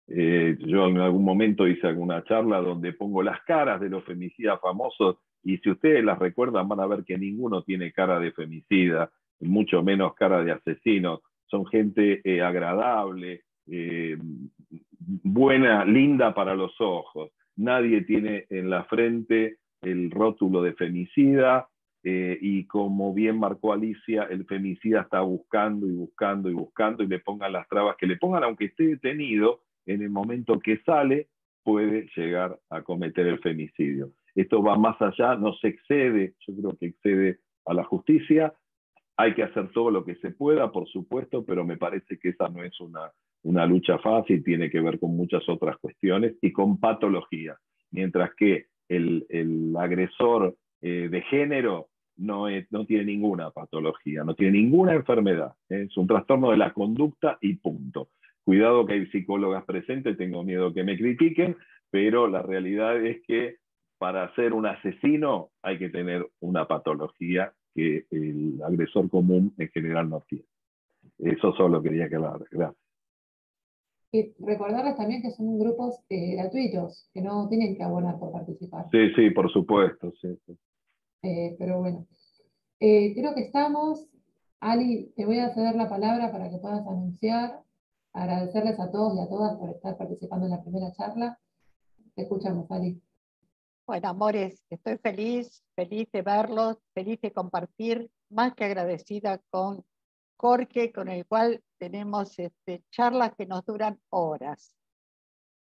Yo en algún momento hice alguna charla donde pongo las caras de los femicidas famosos y si ustedes las recuerdan van a ver que ninguno tiene cara de femicida, mucho menos cara de asesino. Son gente agradable, buena, linda para los ojos. Nadie tiene en la frente el rótulo de femicida y como bien marcó Alicia, el femicida está buscando y buscando y buscando y le pongan las trabas que le pongan, aunque esté detenido, en el momento que sale puede llegar a cometer el femicidio. Esto va más allá, no se excede, yo creo que excede a la justicia. Hay que hacer todo lo que se pueda, por supuesto, pero me parece que esa no es una lucha fácil, tiene que ver con muchas otras cuestiones y con patologías. Mientras que el agresor de género no tiene ninguna patología, no tiene ninguna enfermedad. Es un trastorno de la conducta y punto. Cuidado que hay psicólogas presentes, tengo miedo que me critiquen, pero la realidad es que para ser un asesino hay que tener una patología que el agresor común en general no tiene. Eso solo quería aclarar. Gracias. Y recordarles también que son grupos gratuitos, que no tienen que abonar por participar. Sí, sí, por supuesto. Sí, sí. Pero bueno, creo que estamos. Ali, te voy a ceder la palabra para que puedas anunciar. Agradecerles a todos y a todas por estar participando en la primera charla. Te escuchamos, Ali. Bueno, amores, estoy feliz de verlos, feliz de compartir, más que agradecida con Jorge, con el cual tenemos charlas que nos duran horas,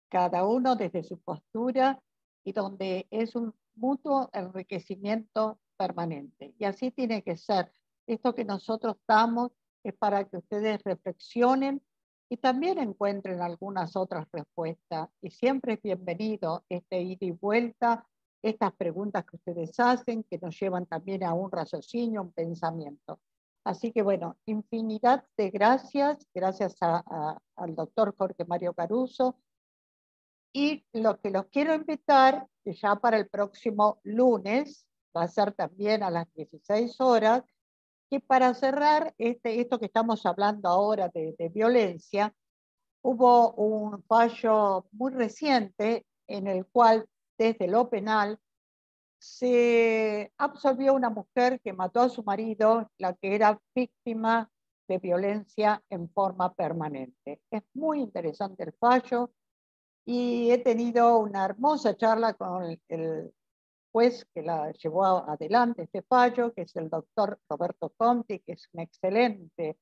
cada uno desde su postura y donde es un mutuo enriquecimiento permanente. Y así tiene que ser. Esto que nosotros damos es para que ustedes reflexionen y también encuentren algunas otras respuestas. Y siempre es bienvenido este ida y vuelta, estas preguntas que ustedes hacen, que nos llevan también a un raciocinio, un pensamiento. Así que bueno, infinidad de gracias al doctor Jorge Mario Caruso. Y lo que los quiero invitar, que ya para el próximo lunes, va a ser también a las 16 horas, que para cerrar esto que estamos hablando ahora de violencia, hubo un fallo muy reciente en el cual desde lo penal se absolvió una mujer que mató a su marido, la que era víctima de violencia en forma permanente. Es muy interesante el fallo y he tenido una hermosa charla con el juez que la llevó adelante este fallo, que es el doctor Roberto Conti, que es un excelente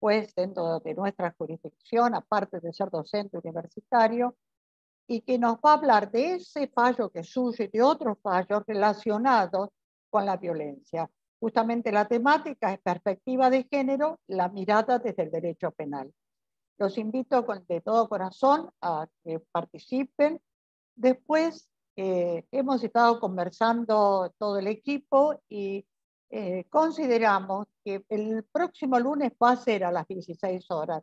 juez dentro de nuestra jurisdicción, aparte de ser docente universitario, y que nos va a hablar de ese fallo que es suyo y de otros fallos relacionados con la violencia. Justamente la temática es perspectiva de género, la mirada desde el derecho penal. Los invito de todo corazón a que participen. Después hemos estado conversando todo el equipo y consideramos que el próximo lunes va a ser a las 16 horas.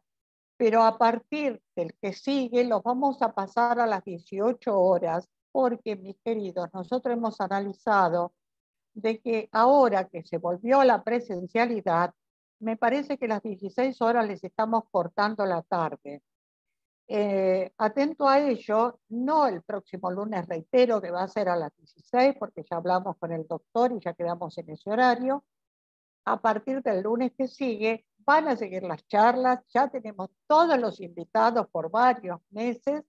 Pero a partir del que sigue los vamos a pasar a las 18 horas, porque, mis queridos, nosotros hemos analizado de que ahora que se volvió a la presencialidad, me parece que las 16 horas les estamos cortando la tarde. Atento a ello, no el próximo lunes, reitero, que va a ser a las 16, porque ya hablamos con el doctor y ya quedamos en ese horario. A partir del lunes que sigue, van a seguir las charlas, ya tenemos todos los invitados por varios meses,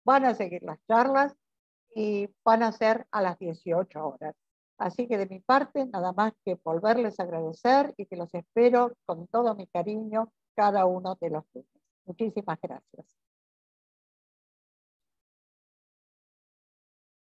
van a seguir las charlas y van a ser a las 18 horas. Así que de mi parte, nada más que volverles a agradecer y que los espero con todo mi cariño cada uno de los lunes. Muchísimas gracias.